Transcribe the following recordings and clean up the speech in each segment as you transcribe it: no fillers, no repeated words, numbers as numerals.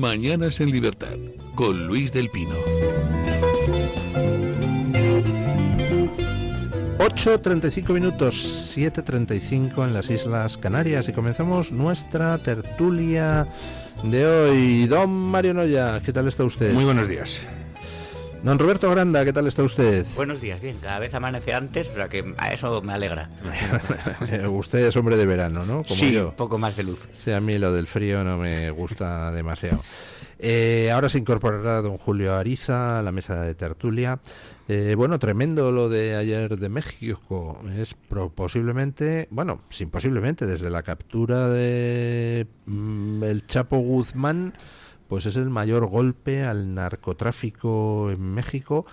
Mañanas en Libertad, con Luis del Pino. 8:35 minutos, 7:35 en las Islas Canarias, y comenzamos nuestra tertulia de hoy. Don Mario Noya, ¿qué tal está usted? Muy buenos días. Don Roberto Granda, ¿qué tal está usted? Buenos días, bien, cada vez amanece antes, o sea que a eso me alegra. Usted es hombre de verano, ¿no? Como sí, yo. Un poco más de luz. Sí, a mí lo del frío no me gusta demasiado. Ahora se incorporará don Julio Ariza a la mesa de tertulia. Bueno, tremendo lo de ayer de México. Es posiblemente, bueno, sin posiblemente, desde la captura de el Chapo Guzmán, pues es el mayor golpe al narcotráfico en México,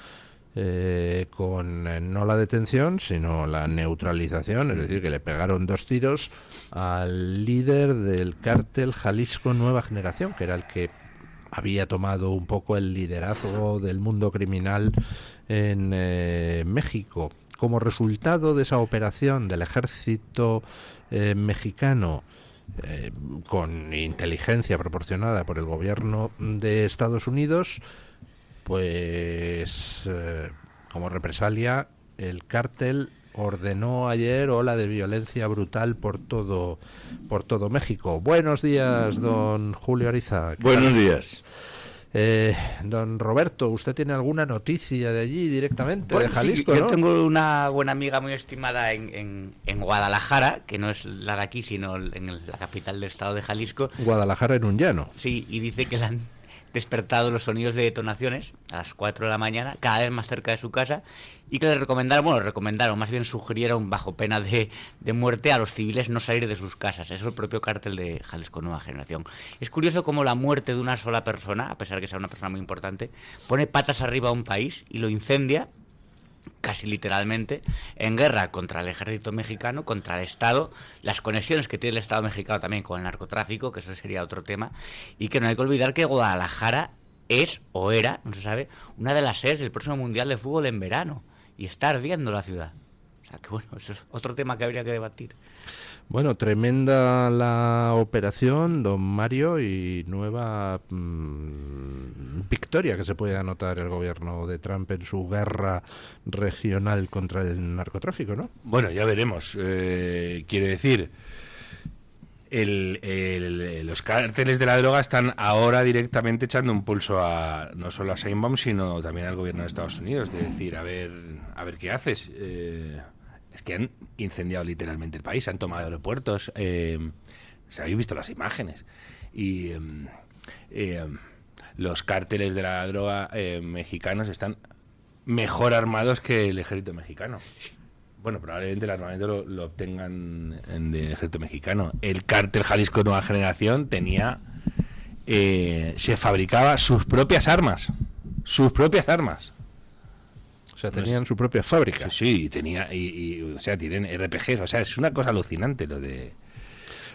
con no la detención, sino la neutralización, es decir, que le pegaron 2 tiros al líder del cártel Jalisco Nueva Generación, que era el que había tomado un poco el liderazgo del mundo criminal en México. Como resultado de esa operación del ejército mexicano, con inteligencia proporcionada por el gobierno de Estados Unidos, pues como represalia el cártel ordenó ayer ola de violencia brutal por todo México. Buenos días, don Julio Ariza. Buenos días. Don Roberto, ¿usted tiene alguna noticia de allí directamente, de Jalisco? Sí, ¿no? yo tengo una buena amiga muy estimada en Guadalajara, que no es la de aquí, sino en la capital del estado de Jalisco. Guadalajara en un llano. Sí, y dice que le han despertado los sonidos de detonaciones a las 4 de la mañana, cada vez más cerca de su casa, y que le recomendaron, más bien sugirieron bajo pena de muerte a los civiles no salir de sus casas. Eso es el propio cártel de Jalisco Nueva Generación. Es curioso cómo la muerte de una sola persona, a pesar de que sea una persona muy importante, pone patas arriba a un país y lo incendia, casi literalmente, en guerra contra el ejército mexicano, contra el Estado, las conexiones que tiene el Estado mexicano también con el narcotráfico, que eso sería otro tema, y que no hay que olvidar que Guadalajara es, o era, no se sabe, una de las sedes del próximo Mundial de Fútbol en verano, y está ardiendo la ciudad. O sea que bueno, eso es otro tema que habría que debatir. Bueno, tremenda la operación, don Mario, y nueva victoria que se puede anotar el gobierno de Trump en su guerra regional contra el narcotráfico, ¿no? Bueno, ya veremos. Quiero decir, los cárteles de la droga están ahora directamente echando un pulso no solo a Sheinbaum, sino también al gobierno de Estados Unidos. De decir, a ver qué haces. Es que han incendiado literalmente el país, han tomado aeropuertos, se habéis visto las imágenes, y los cárteles de la droga mexicanos están mejor armados que el ejército mexicano. Bueno, probablemente el armamento lo obtengan del ejército mexicano. El cártel Jalisco Nueva Generación se fabricaba sus propias armas. O sea, tenían su propia fábrica. Sí, tenía o sea, tienen RPGs, o sea, es una cosa alucinante lo de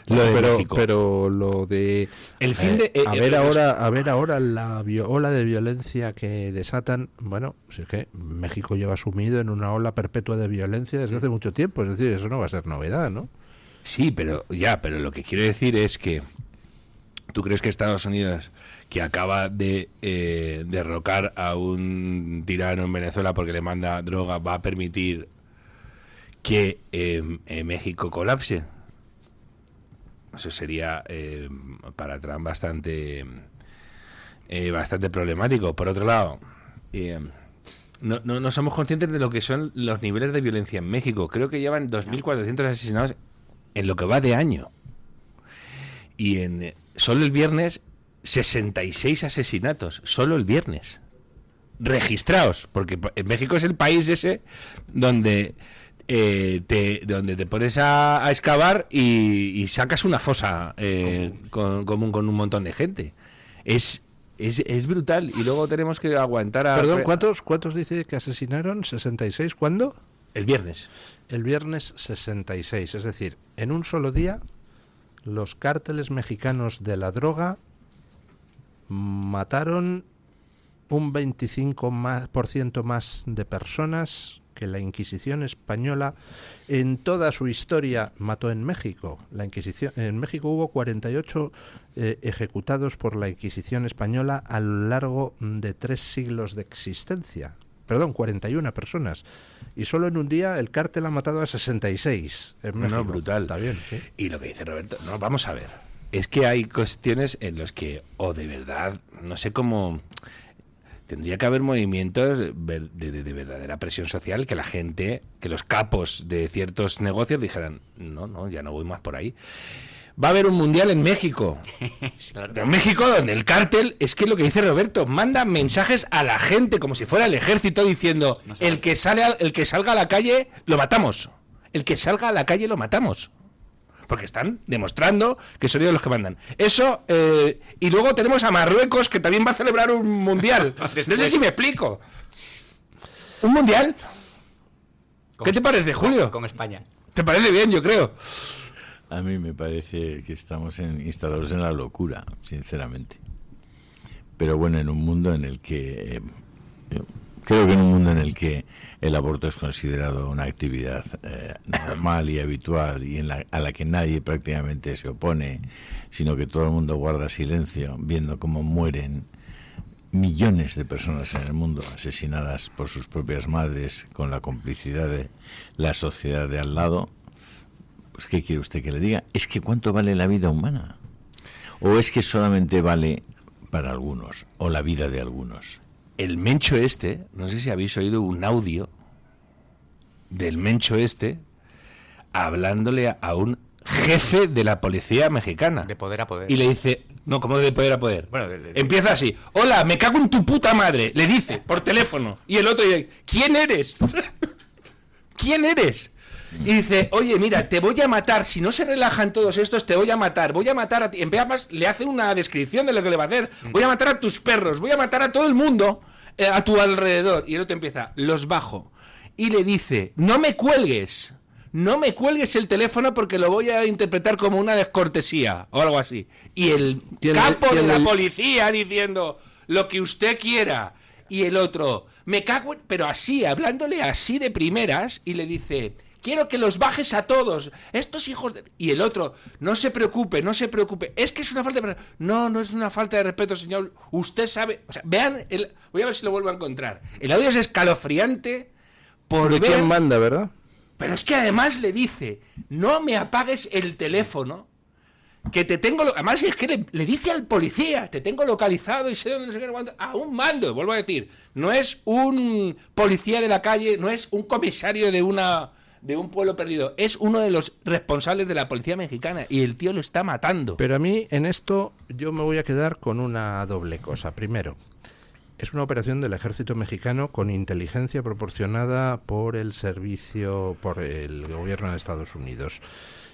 México. Pero lo de el fin de a ver ahora la ola de violencia que desatan. Bueno, si es que México lleva sumido en una ola perpetua de violencia desde hace mucho tiempo, es decir, eso no va a ser novedad, ¿no? Sí, pero lo que quiero decir es que ¿tú crees que Estados Unidos, que acaba de derrocar a un tirano en Venezuela porque le manda droga, va a permitir que México colapse? Eso sería para Trump bastante problemático. Por otro lado, no somos conscientes de lo que son los niveles de violencia en México. Creo que llevan 2.400 asesinados en lo que va de año. Y solo el viernes 66 asesinatos, solo el viernes, registrados, porque México es el país ese donde te pones a excavar y sacas una fosa con un montón de gente. Es brutal, y luego tenemos que aguantar a... Perdón, ¿cuántos dice que asesinaron? ¿66? ¿Cuándo? El viernes. El viernes 66, es decir, en un solo día los cárteles mexicanos de la droga mataron un 25% más de personas que la Inquisición española en toda su historia mató en México. En México hubo 48 ejecutados por la Inquisición española a lo largo de 3 siglos de existencia. Perdón, 41 personas. Y solo en un día el cártel ha matado a 66 en México. No, brutal. Está bien, sí. Y lo que dice Roberto, no, vamos a ver. Es que hay cuestiones en los que, o de verdad, no sé cómo... Tendría que haber movimientos de verdadera presión social, que la gente, que los capos de ciertos negocios dijeran, no, ya no voy más por ahí. Va a haber un mundial en México. Claro. En México, donde el cártel, es que lo que dice Roberto, manda mensajes a la gente como si fuera el ejército diciendo, el que salga a la calle, lo matamos. El que salga a la calle, lo matamos. Porque están demostrando que son ellos los que mandan. Eso, y luego tenemos a Marruecos, que también va a celebrar un mundial. No sé si me explico. ¿Un mundial? ¿Qué te parece, Julio? Con España. ¿Te parece bien, yo creo? A mí me parece que estamos instalados en la locura, sinceramente. Pero bueno, en un mundo en el que... creo que en un mundo en el que el aborto es considerado una actividad normal y habitual y a la que nadie prácticamente se opone, sino que todo el mundo guarda silencio, viendo cómo mueren millones de personas en el mundo asesinadas por sus propias madres con la complicidad de la sociedad de al lado, pues ¿qué quiere usted que le diga? Es que ¿cuánto vale la vida humana? ¿O es que solamente vale para algunos o la vida de algunos? El Mencho no sé si habéis oído un audio del Mencho hablándole a un jefe de la policía mexicana. De poder a poder. Y le dice, no, ¿cómo de poder a poder? Bueno, empieza así, hola, me cago en tu puta madre, le dice, por teléfono. Y el otro dice, ¿quién eres? ¿Quién eres? Y dice, oye, mira, te voy a matar, si no se relajan todos estos, te voy a matar a ti. En vez más, le hace una descripción de lo que le va a hacer. Voy a matar a tus perros, voy a matar a todo el mundo a tu alrededor. Y el otro empieza, los bajo. Y le dice, no me cuelgues el teléfono porque lo voy a interpretar como una descortesía o algo así. Y el capo de la policía diciendo, lo que usted quiera. Y el otro, me cago en... Pero así, hablándole así de primeras, y le dice... Quiero que los bajes a todos, estos hijos de... Y el otro, no se preocupe, es que es una falta de respeto. No es una falta de respeto, señor, usted sabe... O sea, vean, voy a ver si lo vuelvo a encontrar. El audio es escalofriante por ¿De ver... quién manda, verdad? Pero es que además le dice, no me apagues el teléfono, que te tengo... Además es que le dice al policía, te tengo localizado y sé dónde, no sé qué, a un mando, vuelvo a decir. No es un policía de la calle, no es un comisario de un pueblo perdido, es uno de los responsables de la policía mexicana y el tío lo está matando. Pero a mí en esto yo me voy a quedar con una doble cosa. Primero, es una operación del ejército mexicano con inteligencia proporcionada por el gobierno de Estados Unidos.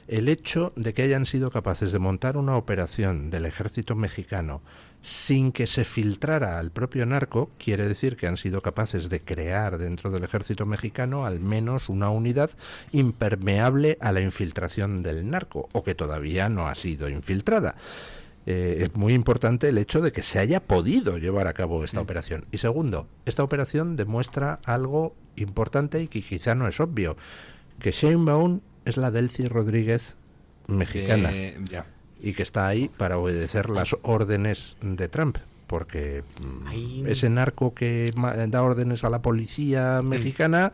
El hecho de que hayan sido capaces de montar una operación del ejército mexicano sin que se filtrara al propio narco, quiere decir que han sido capaces de crear dentro del ejército mexicano al menos una unidad impermeable a la infiltración del narco, o que todavía no ha sido infiltrada. Es muy importante el hecho de que se haya podido llevar a cabo esta operación. Y segundo, esta operación demuestra algo importante y que quizá no es obvio, que Sheinbaum es la Delcy Rodríguez mexicana. Ya. Y que está ahí para obedecer las órdenes de Trump, porque ese narco que da órdenes a la policía mexicana,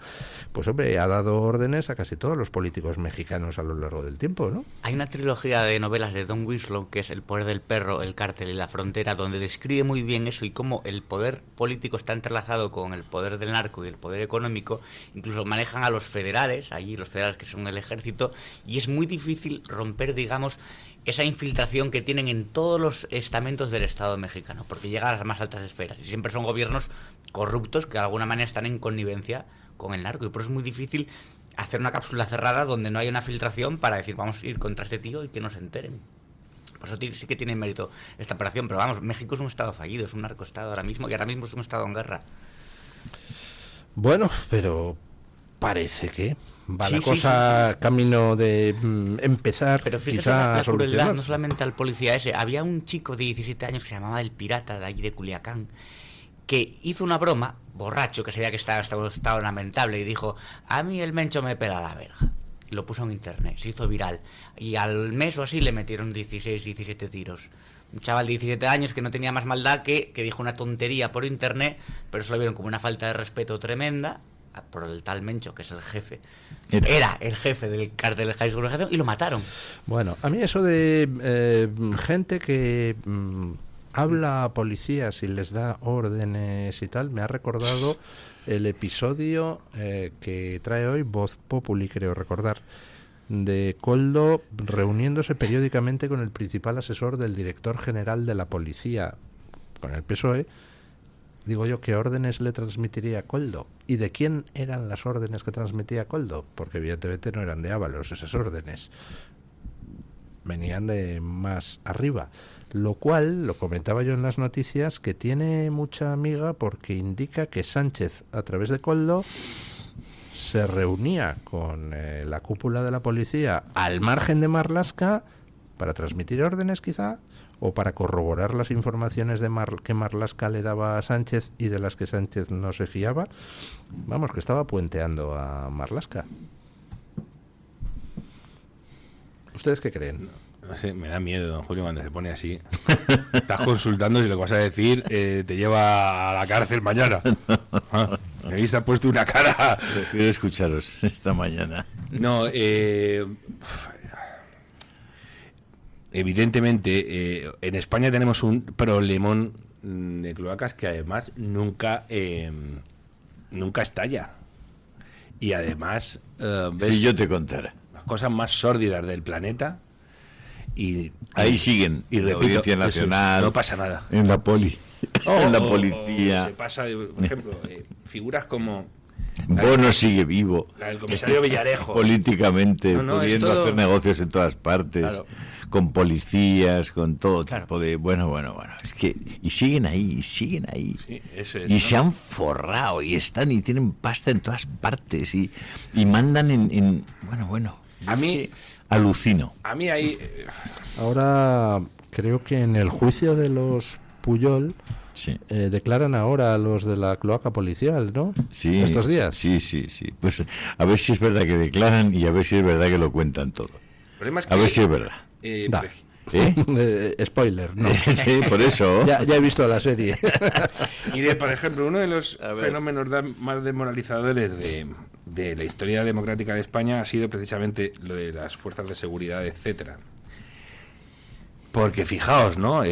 pues hombre, ha dado órdenes a casi todos los políticos mexicanos a lo largo del tiempo, ¿no? Hay una trilogía de novelas de Don Winslow, que es El poder del perro, El cártel y la frontera, donde describe muy bien eso y cómo el poder político está entrelazado con el poder del narco y el poder económico. Incluso manejan a los federales, allí los federales que son el ejército, y es muy difícil romper, digamos, esa infiltración que tienen en todos los estamentos del Estado mexicano, porque llega a las más altas esferas y siempre son gobiernos corruptos que de alguna manera están en connivencia con el narco, y por eso es muy difícil hacer una cápsula cerrada donde no haya una filtración para decir vamos a ir contra este tío y que no se enteren. Por eso sí que tiene mérito esta operación, pero vamos, México es un estado fallido, es un narcoestado ahora mismo, y ahora mismo es un estado en guerra. Bueno, pero parece que va Sí, la cosa sí. camino de empezar, Pero fíjese quizá la a crueldad, solucionar. no solamente al policía ese. Había un chico de 17 años que se llamaba El Pirata, de allí de Culiacán, que hizo una broma, borracho, que se veía que estaba en un estado lamentable, y dijo: a mí el Mencho me pela la verga. Y lo puso en internet, se hizo viral. Y al mes o así le metieron 16, 17 tiros. Un chaval de 17 años que no tenía más maldad que dijo una tontería por internet, pero eso lo vieron como una falta de respeto tremenda por el tal Mencho, que es el jefe. Era el jefe del cártel de Jalisco, y lo mataron. Bueno, a mí eso de gente que habla a policías y les da órdenes y tal, me ha recordado el episodio que trae hoy Voz Populi, creo recordar, de Koldo reuniéndose periódicamente con el principal asesor del director general de la policía, con el PSOE. Digo yo, ¿qué órdenes le transmitiría Koldo? ¿Y de quién eran las órdenes que transmitía Koldo? Porque evidentemente no eran de Ábalos esas órdenes. Venían de más arriba. Lo cual, lo comentaba yo en las noticias, que tiene mucha amiga porque indica que Sánchez, a través de Koldo, se reunía con la cúpula de la policía al margen de Marlaska para transmitir órdenes quizá, o para corroborar las informaciones que Marlaska le daba a Sánchez y de las que Sánchez no se fiaba. Vamos, que estaba puenteando a Marlaska. ¿Ustedes qué creen? No sé, me da miedo, don Julio, cuando se pone así. Estás consultando si lo que vas a decir te lleva a la cárcel mañana. Me habéis puesto una cara. Prefiero escucharos esta mañana. No, evidentemente, en España tenemos un problemón de cloacas que además nunca estalla. Y además, ves Si yo te contara. las cosas más sórdidas del planeta. Y Ahí siguen, y en la repito, Audiencia eso es, Nacional, no pasa nada. en la en la O policía. se pasa, por ejemplo, figuras como Bono sigue vivo, la del comisario Villarejo. políticamente, No, es pudiendo todo- hacer negocios en todas partes, Claro. con policías, con todo Claro. tipo de... Bueno, es que... Y siguen ahí. Sí, eso es, Y ¿no? se han forrado, y están y tienen pasta en todas partes, y mandan en... Bueno. A mí, Alucino. a mí ahí... Ahora creo que en el juicio de los Puyol Sí. declaran ahora a los de la cloaca policial, ¿no? Sí, Estos días. Sí. Pues a ver si es verdad que declaran y a ver si es verdad que lo cuentan todo. El problema es A ver si es verdad. Da. por Spoiler, no. Sí, por eso. Ya he visto la serie. Mire, por ejemplo, uno de los A ver. fenómenos más desmoralizadores de la historia democrática de España ha sido precisamente lo de las fuerzas de seguridad, etcétera. Porque fijaos, ¿no?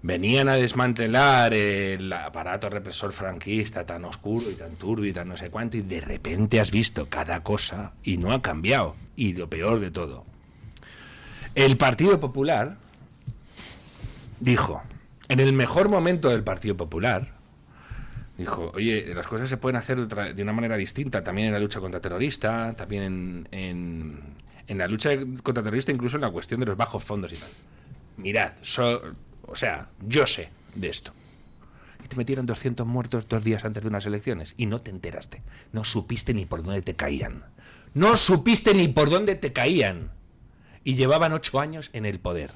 Venían a desmantelar el aparato represor franquista tan oscuro y tan turbio y tan no sé cuánto, y de repente has visto cada cosa y no ha cambiado. Y lo peor de todo, el Partido Popular dijo, en el mejor momento del Partido Popular, dijo, oye, las cosas se pueden hacer de una manera distinta, también en la lucha contra terrorista, también en la lucha contra terrorista, incluso en la cuestión de los bajos fondos y tal. Mirad, o sea, yo sé de esto. Y te metieron 200 muertos 2 días antes de unas elecciones y no te enteraste. No supiste ni por dónde te caían. No supiste ni por dónde te caían. Y llevaban 8 años en el poder.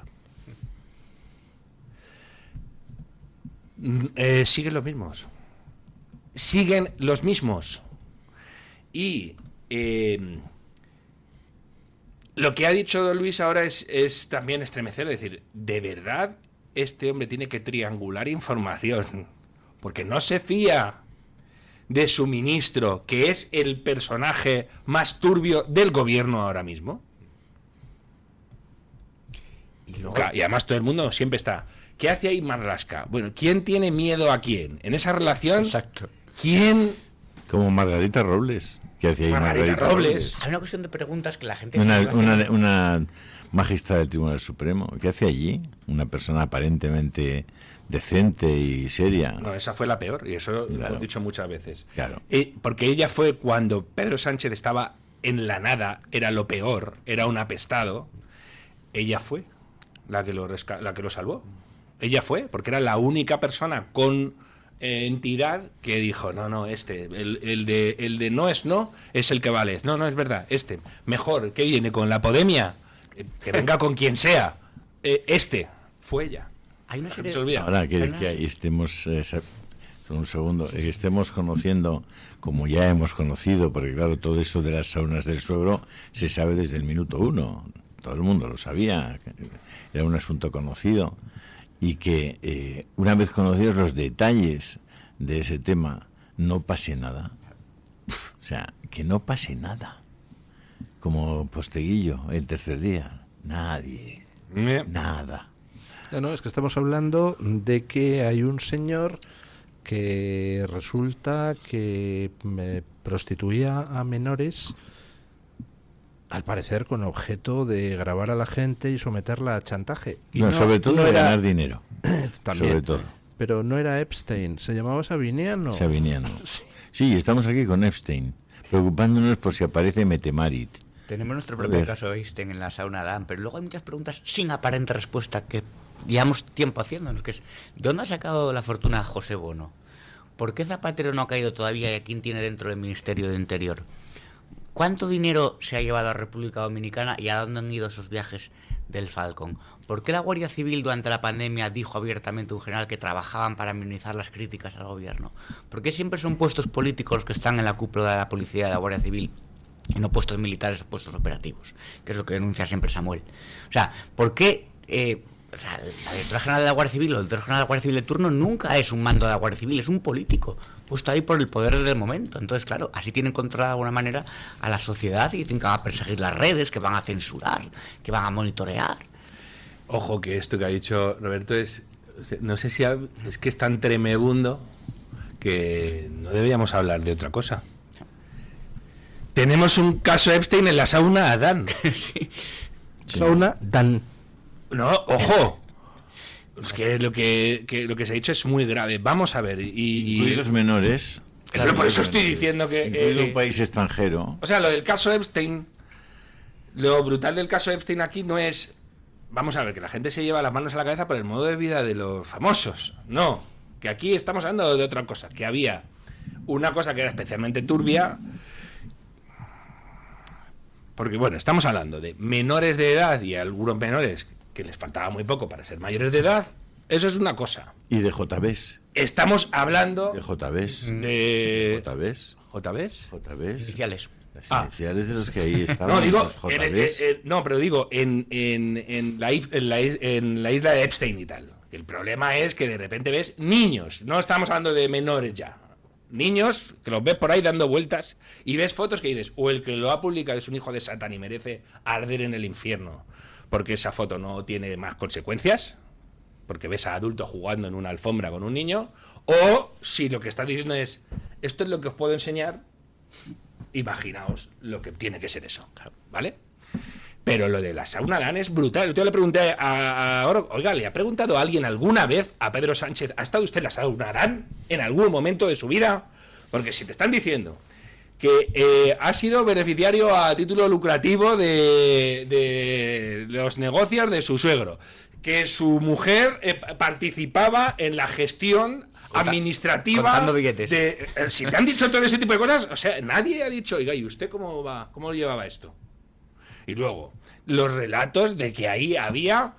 Siguen los mismos. Siguen los mismos. Y lo que ha dicho don Luis ahora es también estremecer, es decir, de verdad este hombre tiene que triangular información, porque no se fía de su ministro, que es el personaje más turbio del gobierno ahora mismo. Y además todo el mundo siempre está, ¿qué hace ahí Marlaska? Bueno, ¿quién tiene miedo a quién? En esa relación, Exacto. ¿quién? Como Margarita Robles. ¿Qué hacía ahí Margarita Robles. Hay una cuestión de preguntas que la gente... Una magistrada del Tribunal Supremo. ¿Qué hace allí? Una persona aparentemente decente y seria. No, esa fue la peor, y eso lo Claro. hemos dicho muchas veces. Claro. Porque ella fue cuando Pedro Sánchez estaba en la nada, era lo peor, era un apestado. Ella fue la que lo salvó. Ella fue, porque era la única persona con entidad que dijo, no, el de no es no, es el que vale. No, es verdad, mejor, que viene con la Podemia, que venga con quien sea, fue ella. Hay una serie Se olvida. Ahora que estemos, un segundo, que estemos conociendo, como ya hemos conocido, porque claro, todo eso de las saunas del suegro se sabe desde el minuto 1. Todo el mundo lo sabía, era un asunto conocido. Y que una vez conocidos los detalles de ese tema, no pase nada. O sea, que no pase nada. Como Posteguillo el tercer día. Nadie. Nada. No, es que estamos hablando de que hay un señor que resulta que prostituía a menores, al parecer con objeto de grabar a la gente y someterla a chantaje. Y No, sobre todo de era ganar dinero. también, sobre todo. pero no era Epstein, se llamaba Sabiniano. Sabiniano. Sí, estamos aquí con Epstein, preocupándonos por si aparece Metemarit. Tenemos nuestro propio caso Einstein en la sauna Dan, pero luego hay muchas preguntas sin aparente respuesta que llevamos tiempo haciéndonos, que es ¿de dónde ha sacado la fortuna José Bono? ¿Por qué Zapatero no ha caído todavía y a quién tiene dentro del Ministerio de Interior? ¿Cuánto dinero se ha llevado a República Dominicana y a dónde han ido esos viajes del Falcon? ¿Por qué la Guardia Civil durante la pandemia dijo abiertamente a un general que trabajaban para minimizar las críticas al gobierno? ¿Por qué siempre son puestos políticos los que están en la cúpula de la policía y de la Guardia Civil y no puestos militares o puestos operativos? Que es lo que denuncia siempre Samuel. O sea, ¿por qué la directora general de la Guardia Civil o el director general de la Guardia Civil de turno nunca es un mando de la Guardia Civil, es un político puesto ahí por el poder del momento? Entonces, claro, así tienen controlada de alguna manera a la sociedad y dicen que van a perseguir las redes, que van a censurar, que van a monitorear. Ojo, que esto que ha dicho Roberto es, no sé si es que es tan tremebundo que no deberíamos hablar de otra cosa. Tenemos un caso Epstein en la sauna Dan. Sí. Sauna Dan. No, ojo. Es que lo que se ha dicho es muy grave. Vamos a ver. Incluidos menores. Pero por eso estoy diciendo que... Incluido un país extranjero. O sea, lo del caso Epstein, lo brutal del caso Epstein aquí no es... Vamos a ver, que la gente se lleva las manos a la cabeza por el modo de vida de los famosos. No, que aquí estamos hablando de otra cosa. Que había una cosa que era especialmente turbia... Porque, bueno, estamos hablando de menores de edad y algunos menores que les faltaba muy poco para ser mayores de edad. Eso es una cosa. Y de JBs. Estamos hablando De JBs. de... JBs. ¿JBs? JBs. Oficiales. Las iniciales de los que ahí estaban. No, digo, los JBs. no, pero digo, en la isla de Epstein y tal. El problema es que de repente ves niños. No estamos hablando de menores ya. Niños que los ves por ahí dando vueltas y ves fotos que dices, o el que lo ha publicado es un hijo de Satán y merece arder en el infierno, porque esa foto no tiene más consecuencias, porque ves a adultos jugando en una alfombra con un niño, o si lo que estás diciendo es, esto es lo que os puedo enseñar, imaginaos lo que tiene que ser eso, ¿vale? Pero lo de la sauna Dan es brutal. Yo le pregunté oiga, ¿le ha preguntado a alguien alguna vez a Pedro Sánchez, ¿ha estado usted en la sauna Dan en algún momento de su vida? Porque si te están diciendo que ha sido beneficiario a título lucrativo de los negocios de su suegro, que su mujer participaba en la gestión administrativa contando billetes. Si te han dicho todo ese tipo de cosas, o sea, nadie ha dicho, oiga, ¿y usted cómo llevaba esto? Y luego, los relatos de que ahí había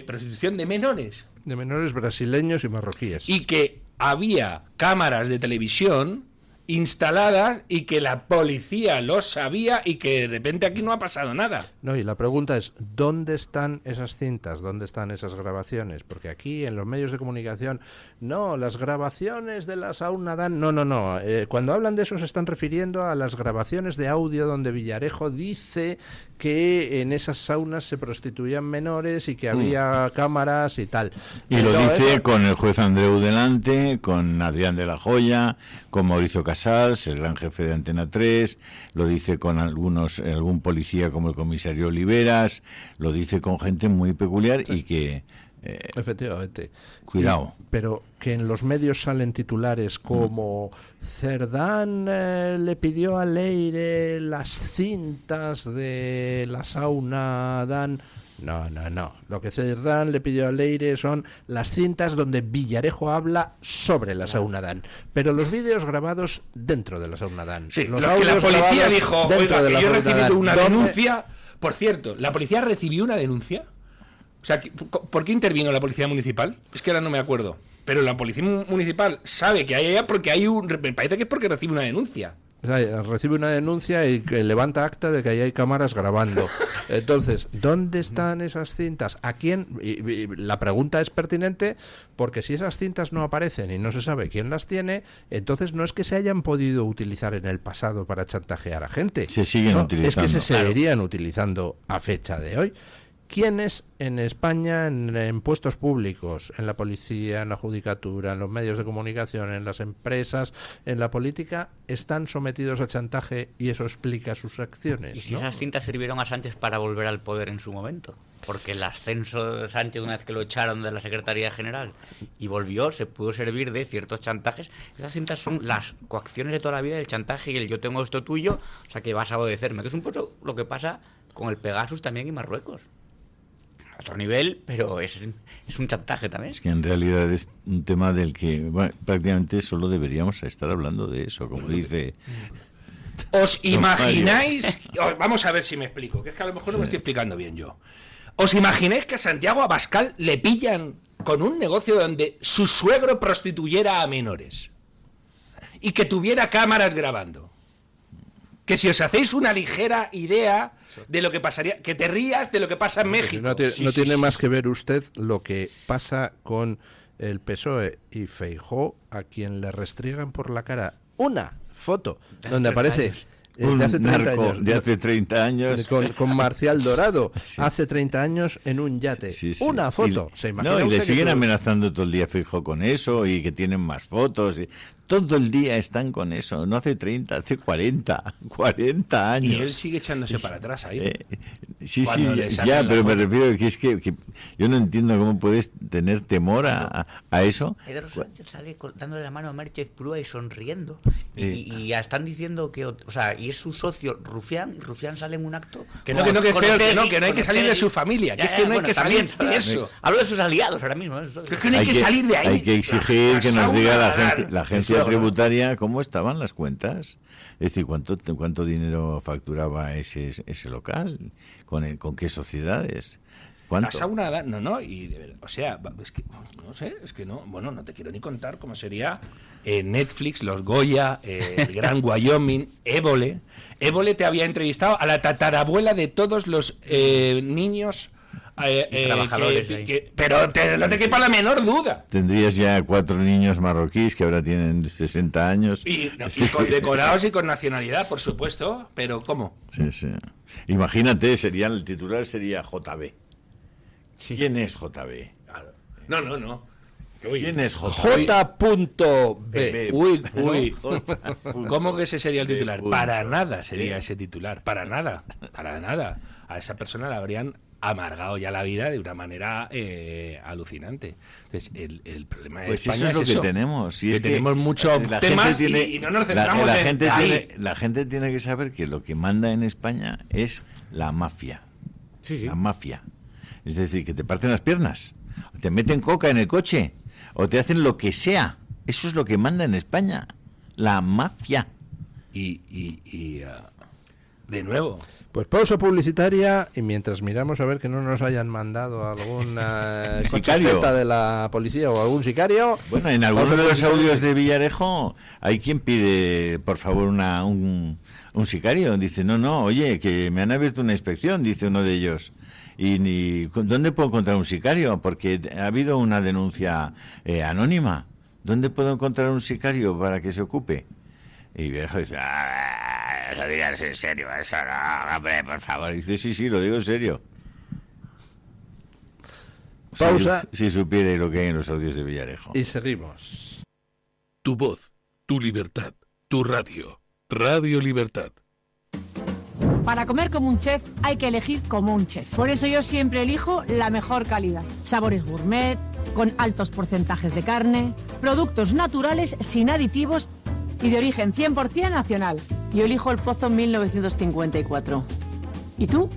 prostitución de menores. De menores brasileños y marroquíes. Y que había cámaras de televisión instaladas y que la policía lo sabía y que de repente aquí no ha pasado nada. No, y la pregunta es, ¿dónde están esas cintas? ¿Dónde están esas grabaciones? Porque aquí en los medios de comunicación, no, las grabaciones de la sauna Dan, no. Cuando hablan de eso se están refiriendo a las grabaciones de audio donde Villarejo dice que en esas saunas se prostituían menores y que había cámaras y tal. Y lo dice con el juez Andreu delante, con Adrián de la Joya, con Mauricio Casals, el gran jefe de Antena 3, lo dice con algún policía como el comisario Oliveras, lo dice con gente muy peculiar y que... efectivamente. Cuidado. Pero que en los medios salen titulares como Cerdán le pidió a Leire las cintas de la sauna Dan. No. Lo que Cerdán le pidió a Leire son las cintas donde Villarejo habla sobre la sauna Dan. Pero los vídeos grabados dentro de la sauna Dan. Sí, los que la policía dijo, oiga, que yo he recibido una denuncia. denuncia. Por cierto, la policía recibió una denuncia O sea, ¿por qué intervino la policía municipal? Es que ahora no me acuerdo. Pero la policía municipal sabe que hay allá porque me parece que es porque recibe una denuncia. O sea, recibe una denuncia y que levanta acta de que ahí hay cámaras grabando. Entonces, ¿dónde están esas cintas? ¿A quién? Y la pregunta es pertinente porque si esas cintas no aparecen y no se sabe quién las tiene, entonces no es que se hayan podido utilizar en el pasado para chantajear a gente. Se siguen utilizando. Es que se seguirían utilizando a fecha de hoy. ¿Quiénes en España, en puestos públicos, en la policía, en la judicatura, en los medios de comunicación, en las empresas, en la política, están sometidos a chantaje y eso explica sus acciones? ¿Y si ¿no? esas cintas sirvieron a Sánchez para volver al poder en su momento? Porque el ascenso de Sánchez, una vez que lo echaron de la Secretaría General y volvió, se pudo servir de ciertos chantajes. Esas cintas son las coacciones de toda la vida del chantaje y el yo tengo esto tuyo, o sea que vas a obedecerme, que es un poco lo que pasa con el Pegasus también en Marruecos. Otro nivel, pero es un chantaje también. Es que en realidad es un tema del que prácticamente solo deberíamos estar hablando de eso, como dice... ¿Os imagináis? Vamos a ver si me explico, que es que a lo mejor no me estoy explicando bien yo. ¿Os imagináis que a Santiago Abascal le pillan con un negocio donde su suegro prostituyera a menores? Y que tuviera cámaras grabando. Que si os hacéis una ligera idea de lo que pasaría, que te rías de lo que pasa en México. No tiene más que ver usted lo que pasa con el PSOE y Feijóo, a quien le restriegan por la cara una foto donde aparece un hace 30 narco años, de hace 30 años con Marcial Dorado, sí. Hace 30 años en un yate. Sí, sí. Una foto. Y, ¿Se imagina y le usted siguen que amenazando todo el día Feijóo con eso y que tienen más fotos. Todo el día están con eso. No hace 30, hace 40 años. Y él sigue echándose para atrás ahí. Sí, Cuando ya, pero me refiero que es que yo no entiendo cómo puedes tener temor a eso. Pedro Sánchez sale dándole la mano a Merchez Prúa y sonriendo. Y ya están diciendo que, o sea, y es su socio Rufián, y Rufián sale en un acto. Que no hay que salir de su familia, que es que no hay que salir de eso. Hablo de sus aliados ahora mismo. Es que no hay que salir de ahí. Hay que exigir que nos diga la agencia tributaria cómo estaban las cuentas. Es decir, cuánto dinero facturaba ese local, con qué sociedades. ¿Cuánto? La saunada, o sea, es que, no sé, es que no, bueno, no te quiero ni contar cómo sería Netflix, los Goya, el Gran Wyoming, Évole. Évole te había entrevistado a la tatarabuela de todos los niños trabajadores pero no te quepa la menor duda. Tendrías ya 4 niños marroquíes que ahora tienen 60 años. Y con decorados y con nacionalidad, por supuesto, pero ¿cómo? Sí. Imagínate, el titular sería JB. ¿Quién es JB? Claro. No. ¿Quién es JB? J.B. Uy. ¿Cómo que ese sería el titular? punto. Para nada sería ese titular. Para nada. A esa persona la habrían amargado ya la vida de una manera alucinante. Entonces, el problema de Pues España eso es lo que tenemos. Si que es que tenemos muchos temas y no nos centramos en ahí. La gente tiene que saber que lo que manda en España es la mafia. Sí. La mafia. Es decir, que te parten las piernas, o te meten coca en el coche, o te hacen lo que sea. Eso es lo que manda en España. La mafia. De nuevo. Pues pausa publicitaria y mientras miramos a ver que no nos hayan mandado algún cocheceta de la policía o algún sicario. Bueno, en algunos de los audios de Villarejo hay quien pide, por favor, un sicario. Dice, no, oye, que me han abierto una inspección, dice uno de ellos. ¿Y dónde puedo encontrar un sicario? Porque ha habido una denuncia anónima. ¿Dónde puedo encontrar un sicario para que se ocupe? Y Villarejo dice, no digas en serio eso, no, hombre, por favor. Dice, sí, lo digo en serio. Pausa. Si supiera lo que hay en los audios de Villarejo. Y seguimos. Tu voz, tu libertad, tu radio. Radio Libertad. Para comer como un chef hay que elegir como un chef. Por eso yo siempre elijo la mejor calidad. Sabores gourmet, con altos porcentajes de carne, productos naturales sin aditivos y de origen 100% nacional. Yo elijo el Pozo 1954. ¿Y tú?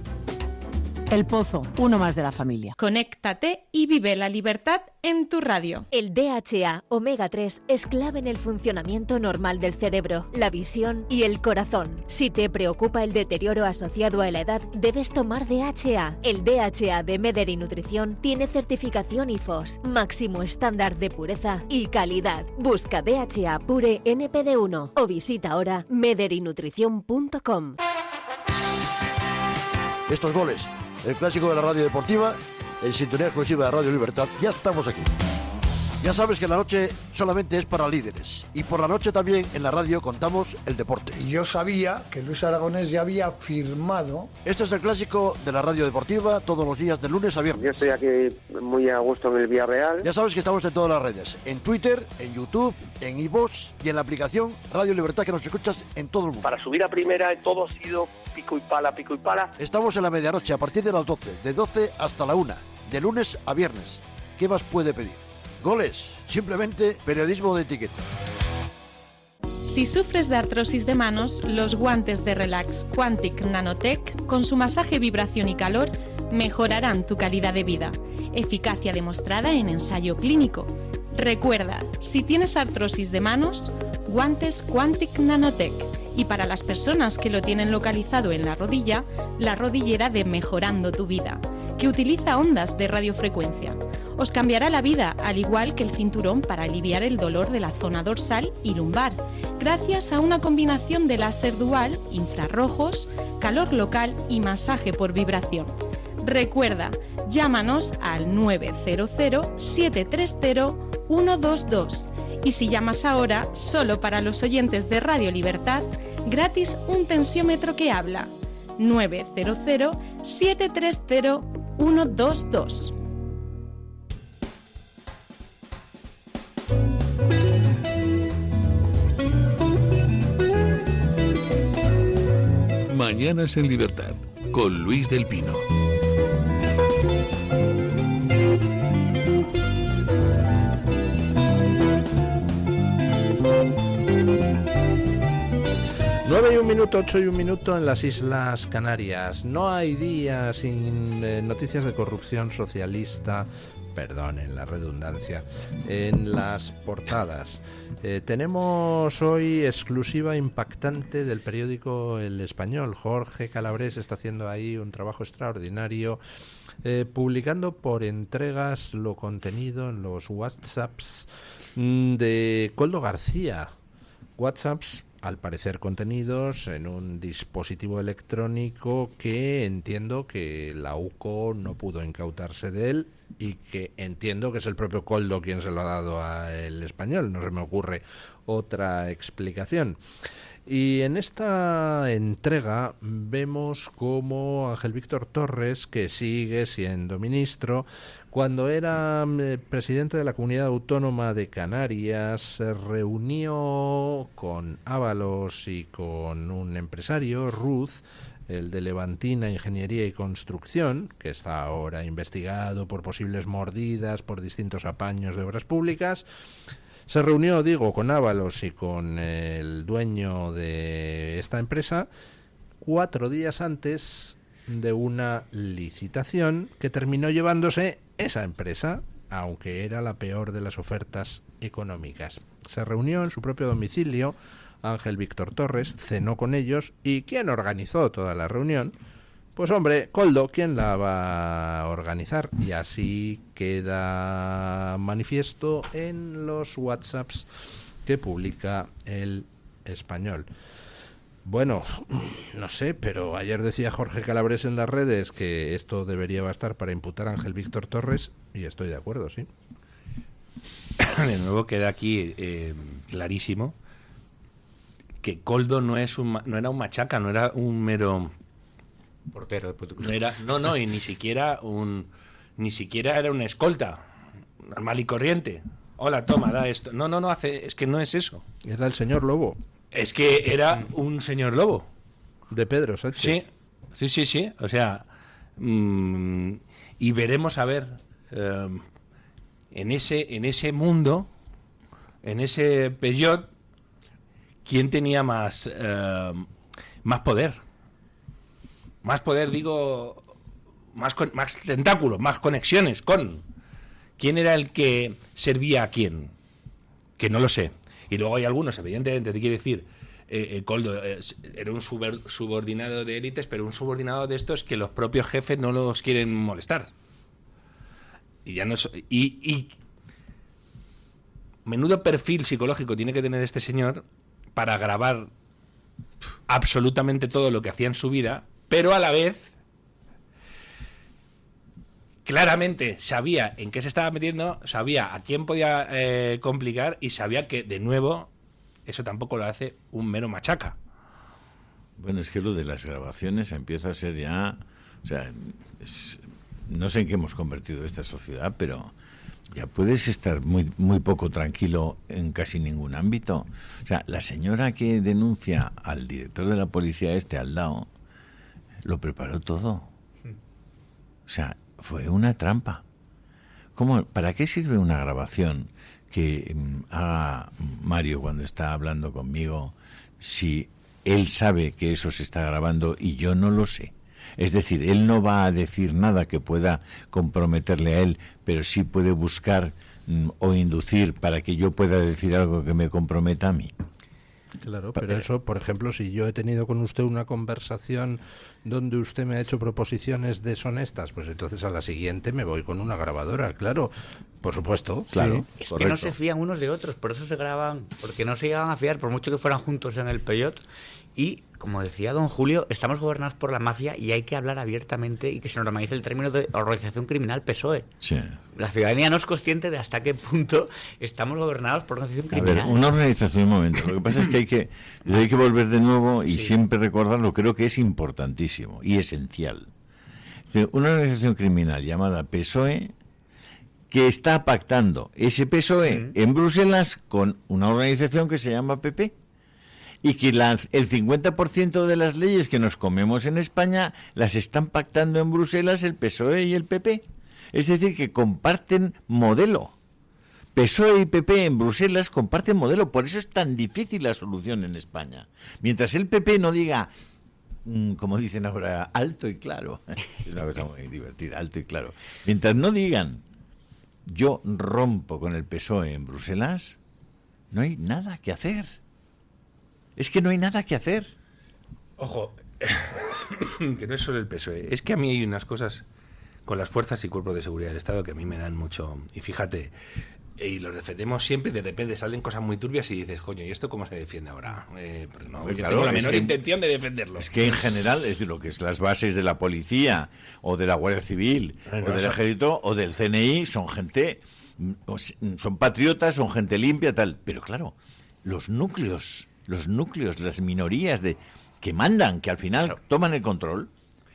El Pozo, uno más de la familia. Conéctate y vive la libertad en tu radio. El DHA omega 3 es clave en el funcionamiento normal del cerebro, la visión y el corazón. Si te preocupa el deterioro asociado a la edad, debes tomar DHA. El DHA de Mederi Nutrición tiene certificación IFOS, máximo estándar de pureza y calidad. Busca DHA Pure NPD1 o visita ahora mederinutrición.com. Estos goles, el clásico de la radio deportiva, en sintonía exclusiva de Radio Libertad, ya estamos aquí. Ya sabes que la noche solamente es para líderes y por la noche también en la radio contamos el deporte. Y yo sabía que Luis Aragonés ya había firmado. Este es el clásico de la radio deportiva todos los días de lunes a viernes. Yo estoy aquí muy a gusto en el Villarreal. Ya sabes que estamos en todas las redes, en Twitter, en YouTube, en iVoox y en la aplicación Radio Libertad que nos escuchas en todo el mundo. Para subir a primera todo ha sido pico y pala. Estamos en la medianoche a partir de las 12, de 12 hasta la 1, de lunes a viernes. ¿Qué más puede pedir? Goles, simplemente periodismo de etiqueta. Si sufres de artrosis de manos, los guantes de Relax Quantic Nanotech, con su masaje, vibración y calor, mejorarán tu calidad de vida. Eficacia demostrada en ensayo clínico. Recuerda, si tienes artrosis de manos, guantes Quantic Nanotech. Y para las personas que lo tienen localizado en la rodilla, la rodillera de Mejorando tu Vida, que utiliza ondas de radiofrecuencia. Os cambiará la vida, al igual que el cinturón para aliviar el dolor de la zona dorsal y lumbar, gracias a una combinación de láser dual, infrarrojos, calor local y masaje por vibración. Recuerda, llámanos al 900-730-122 y si llamas ahora, solo para los oyentes de Radio Libertad, gratis un tensiómetro que habla. 900-730-122. Mañanas en Libertad, con Luis del Pino. Nueve y un minuto, 8 y un minuto en las Islas Canarias. No hay día sin noticias de corrupción socialista, perdonen la redundancia, en las portadas. Tenemos hoy exclusiva impactante del periódico El Español. Jorge Calabres está haciendo ahí un trabajo extraordinario, publicando por entregas lo contenido en los WhatsApps de Koldo García. WhatsApps, al parecer contenidos en un dispositivo electrónico que entiendo que la UCO no pudo incautarse de él y que entiendo que es el propio Koldo quien se lo ha dado a El Español. No se me ocurre otra explicación. Y en esta entrega vemos cómo Ángel Víctor Torres, que sigue siendo ministro, cuando era presidente de la Comunidad Autónoma de Canarias, se reunió con Ábalos y con un empresario, Ruz, el de Levantina Ingeniería y Construcción, que está ahora investigado por posibles mordidas por distintos apaños de obras públicas. Se reunió, digo, con Ábalos y con el dueño de esta empresa 4 días antes de una licitación que terminó llevándose esa empresa, aunque era la peor de las ofertas económicas. Se reunió en su propio domicilio Ángel Víctor Torres, cenó con ellos y ¿quién organizó toda la reunión? Pues hombre, Koldo, ¿quién la va a organizar? Y así queda manifiesto en los WhatsApps que publica El Español. Bueno, no sé, pero ayer decía Jorge Calabres en las redes que esto debería bastar para imputar a Ángel Víctor Torres y estoy de acuerdo, sí. De nuevo queda aquí clarísimo que Koldo no era un machaca, no era un mero portero de putuclub. No, y ni siquiera era un escolta normal y corriente. Hola, toma, da esto. No, es que no es eso. Era el señor Lobo. Es que era un señor Lobo. De Pedro Sánchez. Sí. O sea, y veremos a ver en ese mundo, en ese Peugeot, quién tenía más poder. Más poder, digo, más tentáculos, más conexiones con quién era el que servía a quién, que no lo sé. Y luego hay algunos, evidentemente, te quiero decir, Koldo era un subordinado de élites, pero un subordinado de estos que los propios jefes no los quieren molestar. Y ya no y menudo perfil psicológico tiene que tener este señor para grabar absolutamente todo lo que hacía en su vida, pero a la vez claramente sabía en qué se estaba metiendo, sabía a quién podía complicar y sabía que, de nuevo, eso tampoco lo hace un mero machaca. Bueno, es que lo de las grabaciones empieza a ser ya... O sea, no sé en qué hemos convertido esta sociedad, pero ya puedes estar muy, muy poco tranquilo en casi ningún ámbito. O sea, la señora que denuncia al director de la policía Aldao, lo preparó todo. O sea, fue una trampa. ¿Para qué sirve una grabación que haga Mario cuando está hablando conmigo si él sabe que eso se está grabando y yo no lo sé? Es decir, él no va a decir nada que pueda comprometerle a él, pero sí puede buscar o inducir para que yo pueda decir algo que me comprometa a mí. Claro, pero eso, por ejemplo, si yo he tenido con usted una conversación donde usted me ha hecho proposiciones deshonestas, pues entonces a la siguiente me voy con una grabadora, claro, por supuesto. Claro, es que no se fían unos de otros, por eso se graban, porque no se llegan a fiar, por mucho que fueran juntos en el Peugeot. Y, como decía don Julio, estamos gobernados por la mafia y hay que hablar abiertamente y que se normalice el término de organización criminal PSOE. Sí. La ciudadanía no es consciente de hasta qué punto estamos gobernados por organización criminal. A ver, una organización, un momento. Lo que pasa es que hay que volver de nuevo y siempre recordarlo. Creo que es importantísimo y esencial. Una organización criminal llamada PSOE que está pactando ese PSOE en Bruselas con una organización que se llama PP. Y que el 50% de las leyes que nos comemos en España las están pactando en Bruselas el PSOE y el PP. Es decir, que comparten modelo. PSOE y PP en Bruselas comparten modelo. Por eso es tan difícil la solución en España. Mientras el PP no diga, como dicen ahora, alto y claro. Es una cosa muy divertida, alto y claro. Mientras no digan, yo rompo con el PSOE en Bruselas, no hay nada que hacer. Es que no hay nada que hacer. Ojo, que no es solo el PSOE. Es que a mí hay unas cosas con las fuerzas y cuerpos de seguridad del Estado que a mí me dan mucho... Y fíjate, y los defendemos siempre y de repente salen cosas muy turbias y dices, coño, ¿y esto cómo se defiende ahora? Pero no, yo tengo la menor intención de defenderlo. Es que en general, es decir, lo que es las bases de la policía o de la Guardia Civil o del Ejército o del CNI son gente... Son patriotas, son gente limpia, tal. Pero claro, los núcleos, las minorías que mandan, que al final toman el control,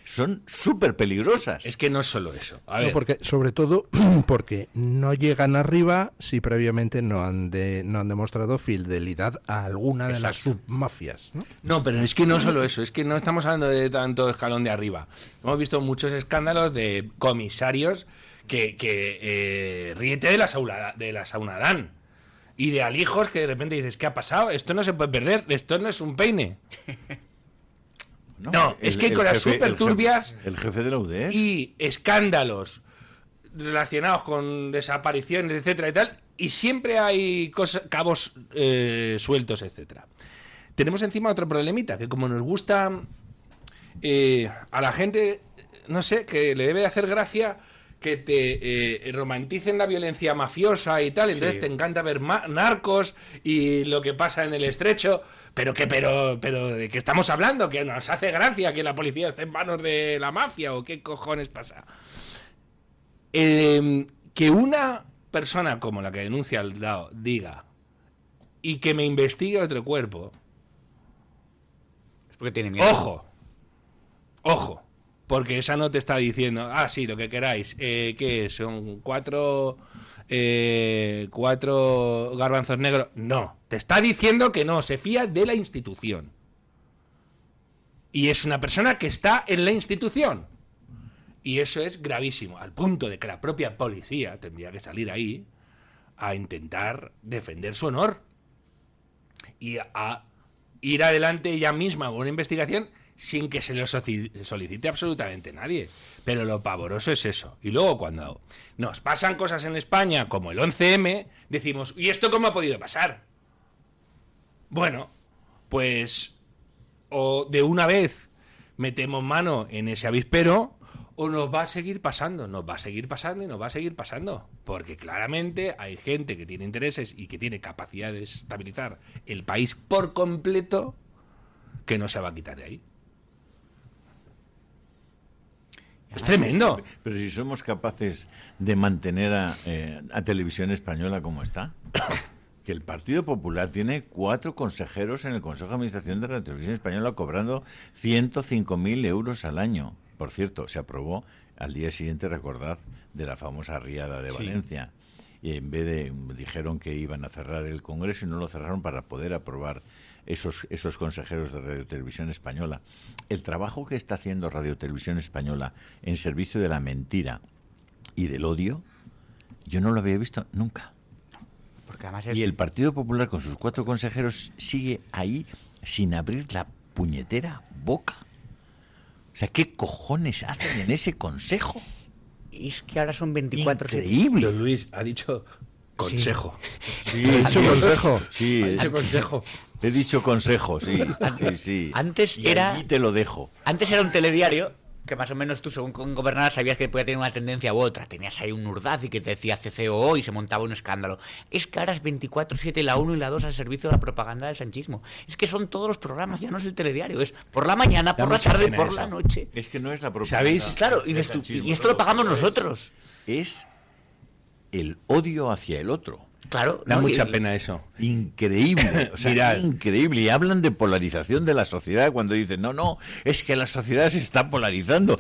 son súper peligrosas. Es que no es solo eso. A ver. No, porque, sobre todo porque no llegan arriba si previamente no han demostrado fidelidad a alguna de las submafias, ¿no? No, pero es que no solo eso, es que no estamos hablando de tanto escalón de arriba. Hemos visto muchos escándalos de comisarios que ríete de la Saunadán. Y de alijos que de repente dices, ¿qué ha pasado? Esto no se puede perder, esto no es un peine. No, es que con las super turbias... El jefe de la UDES. Y escándalos relacionados con desapariciones, etcétera y tal, y siempre hay cabos sueltos, etcétera. Tenemos encima otro problemita, que como nos gusta a la gente, no sé, que le debe hacer gracia... que te romanticen la violencia mafiosa y tal, entonces te encanta ver narcos y lo que pasa en el Estrecho, pero ¿de qué estamos hablando? ¿Que nos hace gracia que la policía esté en manos de la mafia o qué cojones pasa? Que una persona como la que denuncia al DAO diga y que me investigue otro cuerpo, es porque tiene miedo. Ojo. Porque esa no te está diciendo, sí, lo que queráis, ¿qué es? ¿Son cuatro garbanzos negros? No, te está diciendo que no, se fía de la institución. Y es una persona que está en la institución. Y eso es gravísimo, al punto de que la propia policía tendría que salir ahí a intentar defender su honor. Y a ir adelante ella misma con una investigación sin que se lo solicite absolutamente nadie. Pero lo pavoroso es eso. Y luego cuando nos pasan cosas en España, como el 11M, decimos, ¿y esto cómo ha podido pasar? Bueno, pues o de una vez metemos mano en ese avispero, o nos va a seguir pasando, nos va a seguir pasando y nos va a seguir pasando. Porque claramente hay gente que tiene intereses y que tiene capacidad de estabilizar el país por completo que no se va a quitar de ahí. Es tremendo. Pero si somos capaces de mantener a Televisión Española como está, que el Partido Popular tiene 4 consejeros en el Consejo de Administración de la Televisión Española cobrando 105.000 euros al año. Por cierto, se aprobó al día siguiente, recordad, de la famosa riada de Valencia. Y en vez de, dijeron que iban a cerrar el Congreso y no lo cerraron para poder aprobar esos consejeros de Radio Televisión Española. El trabajo que está haciendo Radio Televisión Española en servicio de la mentira y del odio, yo no lo había visto nunca. Porque además Y el Partido Popular con sus 4 consejeros sigue ahí sin abrir la puñetera boca. O sea, ¿qué cojones hacen en ese consejo? Es que ahora son 24... Increíble. Pero Luis ha dicho consejo. Sí, ¿Ha dicho consejo? Sí, Ha dicho consejo. he dicho consejo, sí. Sí. Antes Y era... allí te lo dejo. Antes era un telediario que más o menos tú, según gobernabas, sabías que podía tener una tendencia u otra. Tenías ahí un Urdazi que te decía CCOO y se montaba un escándalo. Es que ahora es 24/7, la 1 y la 2 al servicio de la propaganda del sanchismo. Es que son todos los programas, ya no es el telediario. Es por la mañana, por la tarde y por la noche. Es que no es la propaganda. ¿Sabéis? Claro, y, dices tú, y esto lo pagamos nosotros. Es el odio hacia el otro. Claro. Da ¿no? mucha pena eso. Increíble, o sea, Mirad. increíble. Y hablan de polarización de la sociedad cuando dicen, no, es que la sociedad se está polarizando.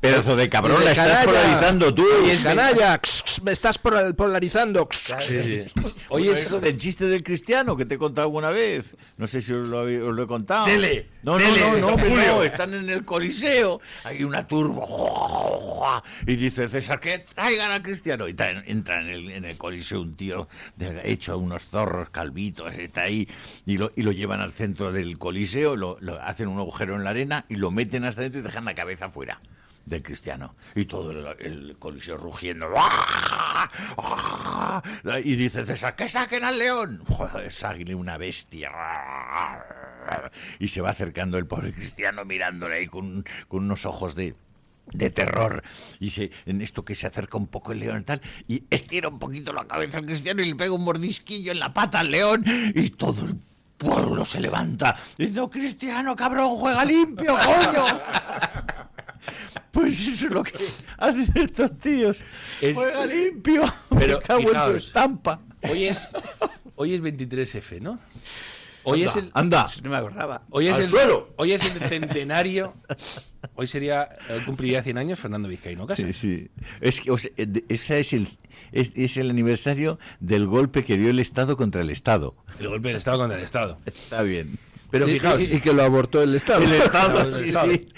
Pedazo de cabrón, la estás polarizando tú. Y es canalla, me estás polarizando. Oye, eso del chiste del cristiano que te he contado alguna vez. No sé si os lo he contado. Dele, No, dele, Julio. no, están en el Coliseo. Hay una turba. Y dice César, que traigan al cristiano. Y entra en el Coliseo un tío hecho a unos zorros calvitos, está ahí, y lo llevan al centro del Coliseo, lo hacen un agujero en la arena y lo meten hasta dentro y dejan la cabeza fuera del cristiano. Y todo el Coliseo rugiendo. Y dice César, ¡que saquen al león! Joder, sale una bestia. Y se va acercando el pobre cristiano mirándole ahí con unos ojos de terror, y en esto que se acerca un poco el león y tal, y estira un poquito la cabeza al cristiano y le pega un mordisquillo en la pata al león, y todo el pueblo se levanta diciendo, cristiano, cabrón, juega limpio, coño. Pues eso es lo que hacen estos tíos, juega limpio. Pero me cago en tu fijaos, estampa. Hoy es 23F, ¿no? Hoy es el Anda, No me acordaba. Hoy es ¡Al el suelo! Hoy es el centenario. Hoy cumpliría 100 años Fernando Vizcaíno Casas. Sí. Es que, ese es el aniversario del golpe que dio el Estado contra el Estado. El golpe del Estado contra el Estado. Está bien. Pero fijaos, Y que lo abortó el Estado. El Estado, El sí, Estado. sí.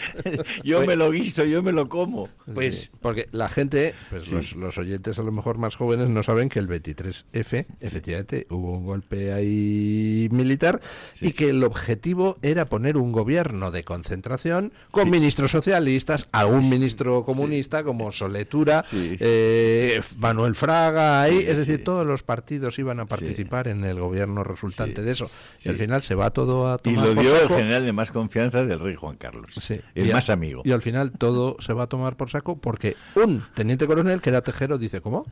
Yo me lo guiso, yo me lo como. pues Porque la gente, pues los oyentes a lo mejor más jóvenes no saben que el 23F, efectivamente, hubo un golpe ahí militar y que el objetivo era poner un gobierno de concentración con ministros socialistas, algún ministro comunista como Soletura, Manuel Fraga, ahí, es decir, todos los partidos iban a participar en el gobierno resultante de eso. Y al final se va todo a Y tomar lo por dio el saco. general de más confianza del rey Juan Carlos. Sí. El Y más amigo. Y al final todo se va a tomar por saco porque un teniente coronel que era Tejero dice, ¿cómo?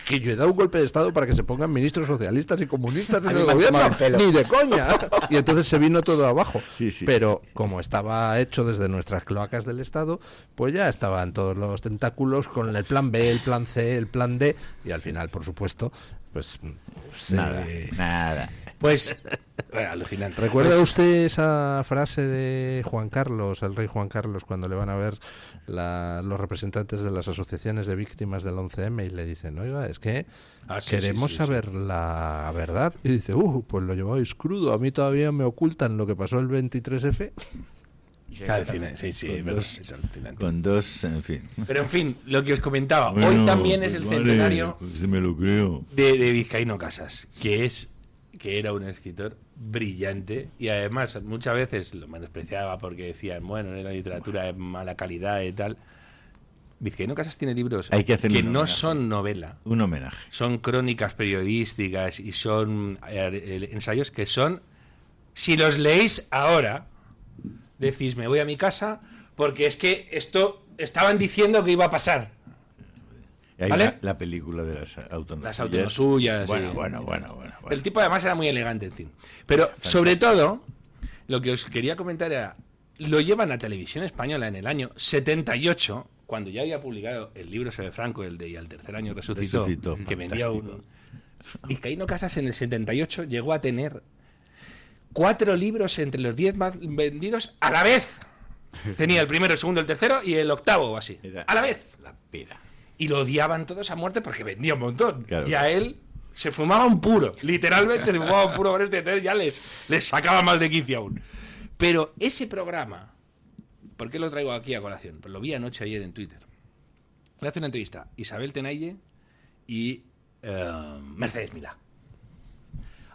Que yo he dado un golpe de Estado para que se pongan ministros socialistas y comunistas en el gobierno. Ni de coña. Y entonces se vino todo abajo. Sí. Pero como estaba hecho desde nuestras cloacas del Estado, pues ya estaban todos los tentáculos con el plan B, el plan C, el plan D. Y al final, por supuesto, pues... Nada. Pues, alucinante. ¿Recuerda Pues, usted esa frase de Juan Carlos, el rey Juan Carlos, cuando le van a ver los representantes de las asociaciones de víctimas del 11M y le dicen, oiga, es que queremos saber la verdad? Y dice, pues lo lleváis crudo, a mí todavía me ocultan lo que pasó el 23F. es alucinante, es alucinante. Con dos, en fin. Pero en fin, lo que os comentaba, hoy Bueno, también es pues el vale, centenario pues me lo creo. de Vizcaíno Casas, que es que era un escritor brillante y además muchas veces lo menospreciaba porque decían, bueno, era literatura de mala calidad y tal. Vizcaíno Casas tiene libros que no son novela. Un homenaje. Son crónicas periodísticas y son ensayos que son, si los leéis ahora, decís, me voy a mi casa porque es que esto estaban diciendo que iba a pasar. ¿Vale? La película de las autonosuyas. Las autonosuyas. Bueno. El tipo además era muy elegante, en fin. Pero sobre todo, lo que os quería comentar era, lo llevan a Televisión Española en el año 78, cuando ya había publicado el libro sobre Franco, el de Y al tercer año resucitó que vendía un... Vizcaíno Casas en el 78 llegó a tener 4 libros entre los 10 más vendidos a la vez. Tenía el primero, el segundo, el tercero y el octavo o así. A la vez. La pera. Y lo odiaban todos a muerte porque vendía un montón. Claro, y a él se fumaba un puro. Literalmente se fumaba un puro con este. Entonces ya les sacaba más de quicio aún. Pero ese programa, ¿por qué lo traigo aquí a colación? Pues lo vi anoche ayer en Twitter. Le hace una entrevista Isabel Tenaille y Mercedes Milá.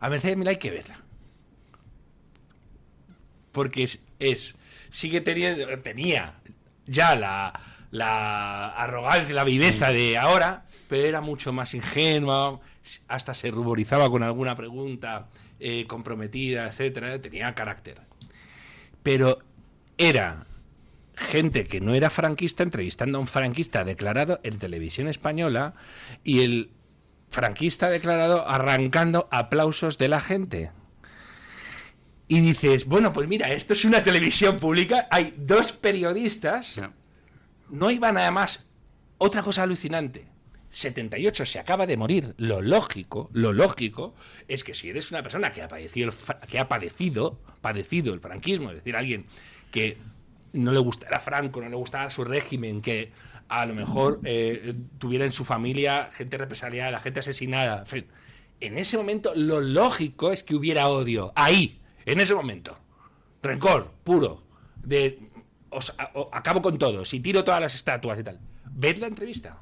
A Mercedes Milá hay que verla. Porque tenía ya la arrogancia, la viveza de ahora, pero era mucho más ingenua, hasta se ruborizaba con alguna pregunta comprometida, etcétera, tenía carácter. Pero era gente que no era franquista entrevistando a un franquista declarado en Televisión Española y el franquista declarado arrancando aplausos de la gente. Y dices, bueno, pues mira, esto es una televisión pública, hay 2 periodistas, no iban además, otra cosa alucinante, 78 se acaba de morir, lo lógico es que si eres una persona que ha padecido el franquismo, es decir, alguien que no le gustara Franco, no le gustara su régimen, que a lo mejor tuviera en su familia gente represaliada, gente asesinada, en fin, en ese momento lo lógico es que hubiera odio, ahí, en ese momento, rencor puro, de acabo con todos y tiro todas las estatuas y tal. Ved la entrevista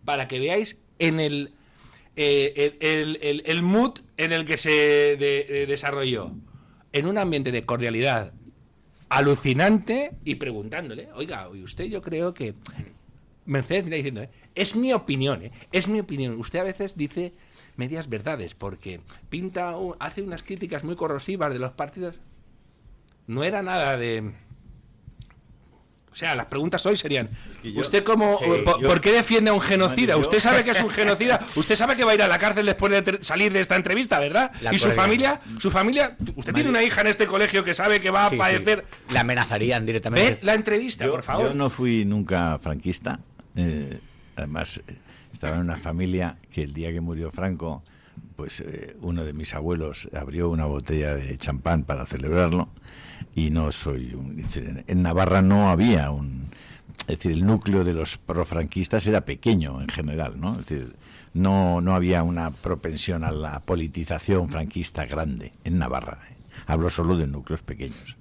para que veáis en el mood en el que se desarrolló, en un ambiente de cordialidad alucinante y preguntándole, oiga, ¿y usted? Yo creo que Mercedes está diciendo, es mi opinión, usted a veces dice medias verdades porque hace unas críticas muy corrosivas de los partidos. No era nada de... O sea, las preguntas hoy serían, ¿usted por qué defiende a un genocida? Usted sabe que es un genocida, usted sabe que va a ir a la cárcel después de salir de esta entrevista, ¿verdad? Y su familia, usted tiene una hija en este colegio que sabe que va a padecer... La amenazarían directamente. Ve la entrevista, por favor. Yo no fui nunca franquista, además estaba en una familia que el día que murió Franco, pues uno de mis abuelos abrió una botella de champán para celebrarlo. Y no soy en Navarra no había es decir, el núcleo de los profranquistas era pequeño en general, ¿no? Es decir, no había una propensión a la politización franquista grande en Navarra. Hablo solo de núcleos pequeños.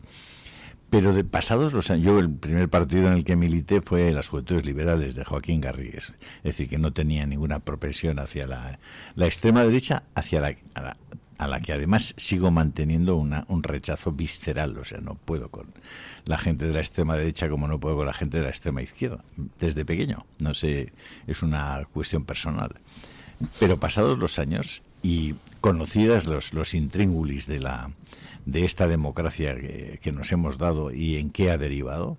Pero pasados los años, yo el primer partido en el que milité fue las Juventudes Liberales de Joaquín Garrigues, es decir, que no tenía ninguna propensión hacia la extrema derecha, hacia a la que además sigo manteniendo un rechazo visceral, o sea, no puedo con la gente de la extrema derecha como no puedo con la gente de la extrema izquierda, desde pequeño, no sé, es una cuestión personal. Pero pasados los años y conocidas los intríngulis de esta democracia que nos hemos dado y en qué ha derivado,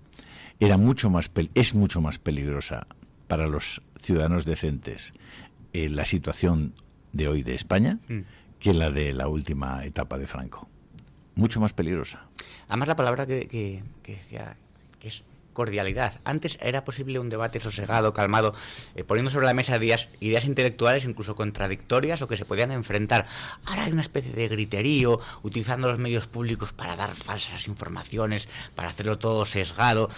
es mucho más peligrosa para los ciudadanos decentes la situación de hoy de España que la de la última etapa de Franco. Mucho más peligrosa. Además, la palabra que decía, que es cordialidad. Antes era posible un debate sosegado, calmado, poniendo sobre la mesa ideas intelectuales incluso contradictorias o que se podían enfrentar. Ahora hay una especie de griterío, utilizando los medios públicos para dar falsas informaciones, para hacerlo todo sesgado.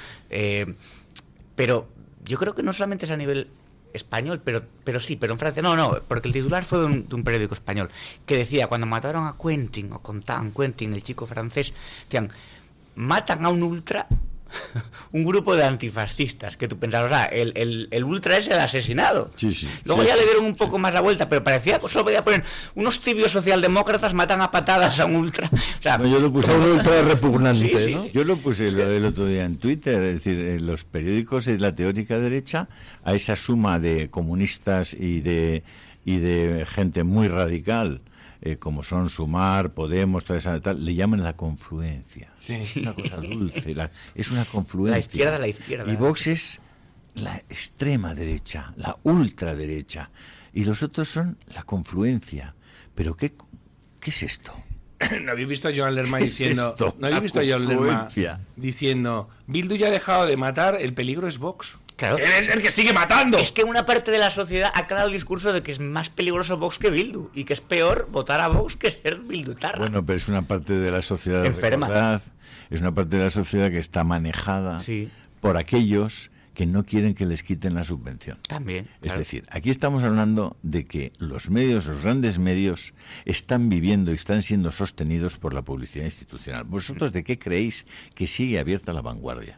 Pero yo creo que no solamente es a nivel español, pero en Francia no, porque el titular fue de un periódico español que decía, cuando mataron a Quentin, o contaban Quentin, el chico francés, decían, matan a un ultra un grupo de antifascistas, que tú pensabas, o sea, el ultra es el asesinado. Sí. Luego ya le dieron un poco más la vuelta, pero parecía que solo podía poner unos tibios socialdemócratas matan a patadas a un ultra. O sea, yo lo puse un ultra repugnante, sí, ¿no? sí. Yo lo puse el otro día en Twitter, es decir, en los periódicos de la teórica derecha, a esa suma de comunistas y de gente muy radical, como son Sumar, Podemos, toda esa tal, le llaman la confluencia. Sí. Es una cosa dulce, es una confluencia. La izquierda. Y Vox es la extrema derecha, la ultraderecha, y los otros son la confluencia. Pero ¿qué es esto? ¿No habéis visto a Joan Lerma ¿Qué es diciendo... esto? ¿No habéis visto a La Joan Lerma confluencia. diciendo Bildu ya ha dejado de matar, el peligro es Vox? Claro. ¡Él es el que sigue matando! Es que una parte de la sociedad ha creado el discurso de que es más peligroso Vox que Bildu y que es peor votar a Vox que ser bildutarra. Bueno, pero es una parte de la sociedad Enferma. recordad, es una parte de la sociedad que está manejada por aquellos que no quieren que les quiten la subvención. También. Es claro. decir, aquí estamos hablando de que los medios, los grandes medios, están viviendo y están siendo sostenidos por la publicidad institucional. ¿Vosotros de qué creéis que sigue abierta La Vanguardia?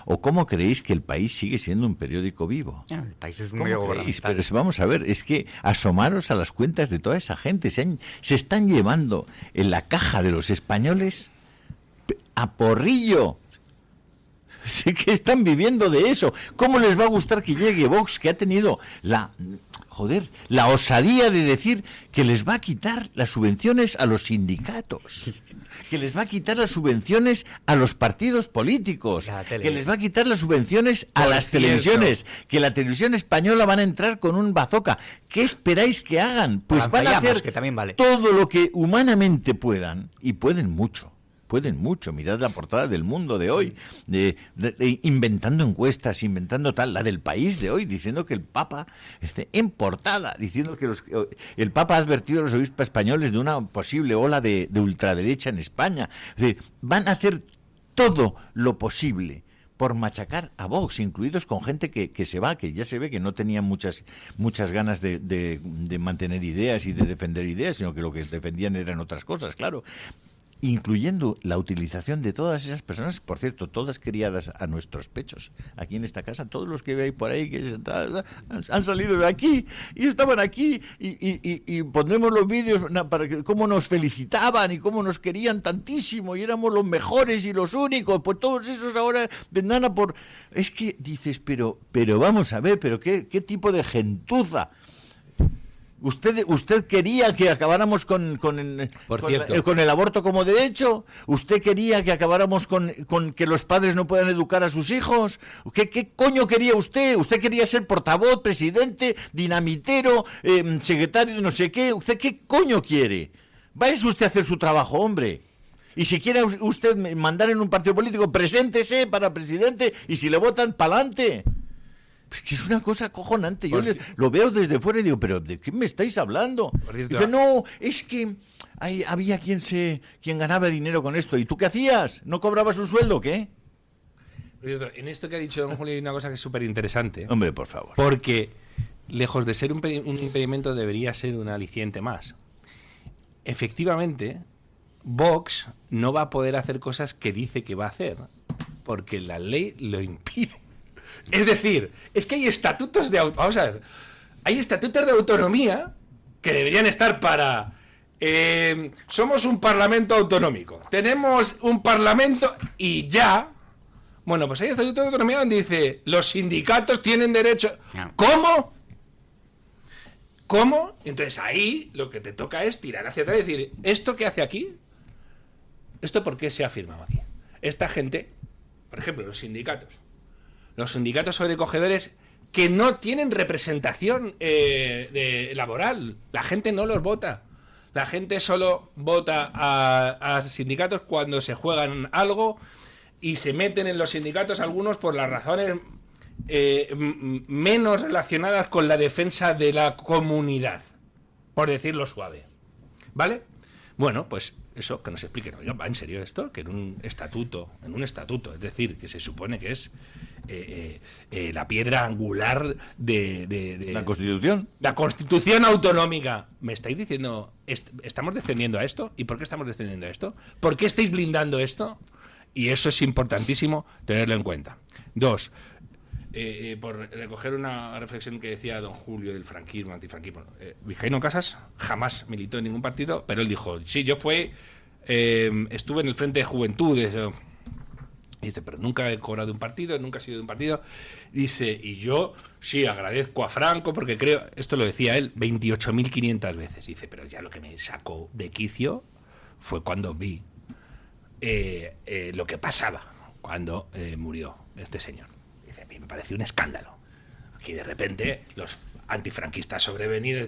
¿O cómo creéis que El País sigue siendo un periódico vivo? El País es un ¿Cómo medio creéis? gubernamental. Pero vamos a ver, es que asomaros a las cuentas de toda esa gente. Se están llevando en la caja de los españoles a porrillo. Sí que están viviendo de eso. ¿Cómo les va a gustar que llegue Vox, que ha tenido la osadía de decir que les va a quitar las subvenciones a los sindicatos? Que les va a quitar las subvenciones a los partidos políticos, que les va a quitar las subvenciones a las televisiones, que la televisión española van a entrar con un bazooka. ¿Qué esperáis que hagan? Pues van a hacer que también vale. todo lo que humanamente puedan, y pueden mucho. Mirad la portada del Mundo de hoy, inventando encuestas, inventando tal, la del País de hoy, diciendo que el Papa, en portada, diciendo que el Papa ha advertido a los obispos españoles de una posible ola de ultraderecha en España. Es decir, van a hacer todo lo posible por machacar a Vox, incluidos con gente que se va, que ya se ve que no tenían muchas ganas de mantener ideas y de defender ideas, sino que lo que defendían eran otras cosas, claro. Incluyendo la utilización de todas esas personas, por cierto, todas criadas a nuestros pechos. Aquí en esta casa, todos los que veis por ahí que han salido de aquí y estaban aquí y pondremos los vídeos para que cómo nos felicitaban y cómo nos querían tantísimo y éramos los mejores y los únicos. Pues todos esos ahora vendrán a por... Es que dices, pero vamos a ver, pero qué tipo de gentuza. ¿Usted quería que acabáramos con el aborto como derecho? ¿Usted quería que acabáramos con que los padres no puedan educar a sus hijos? ¿Qué coño quería usted? ¿Usted quería ser portavoz, presidente, dinamitero, secretario de no sé qué? ¿Usted qué coño quiere? Váyase usted a hacer su trabajo, hombre. Y si quiere usted mandar en un partido político, preséntese para presidente y si le votan, pa'lante. Es que es una cosa acojonante. Yo lo veo desde fuera y digo, ¿pero de qué me estáis hablando? Dice, no, es que había quien ganaba dinero con esto. ¿Y tú qué hacías? ¿No cobrabas un sueldo o qué? En esto que ha dicho don Julio hay una cosa que es súper interesante. Hombre, por favor. Porque, lejos de ser un impedimento, debería ser un aliciente más. Efectivamente, Vox no va a poder hacer cosas que dice que va a hacer, porque la ley lo impide. Es decir, es que hay estatutos de autonomía que deberían estar para... somos un parlamento autonómico. Tenemos un parlamento y ya... Bueno, pues hay estatutos de autonomía donde dice los sindicatos tienen derecho... ¿Cómo? Entonces ahí lo que te toca es tirar hacia atrás y decir, ¿esto qué hace aquí? ¿Esto por qué se ha firmado aquí? Esta gente, por ejemplo, los sindicatos sobrecogedores que no tienen representación laboral. La gente no los vota. La gente solo vota a sindicatos cuando se juegan algo y se meten en los sindicatos algunos por las razones menos relacionadas con la defensa de la comunidad, por decirlo suave. ¿Vale? Bueno, pues eso, que nos expliquen. Oiga, ¿va en serio esto? Que en un estatuto, es decir, que se supone que es la piedra angular de la Constitución. La Constitución autonómica. ¿Me estáis diciendo, estamos descendiendo a esto? ¿Y por qué estamos descendiendo a esto? ¿Por qué estáis blindando esto? Y eso es importantísimo tenerlo en cuenta. 2, por recoger una reflexión que decía don Julio del franquismo, antifranquismo. Vizcaíno Casas jamás militó en ningún partido, pero él dijo, sí, yo estuve en el Frente de Juventudes. Dice, pero nunca he cobrado de un partido, nunca he sido de un partido. Dice, y yo sí agradezco a Franco porque creo, esto lo decía él 28.500 veces. Dice, pero ya lo que me sacó de quicio fue cuando vi lo que pasaba cuando murió este señor. Dice, a mí me pareció un escándalo. Aquí de repente los antifranquistas sobrevenidos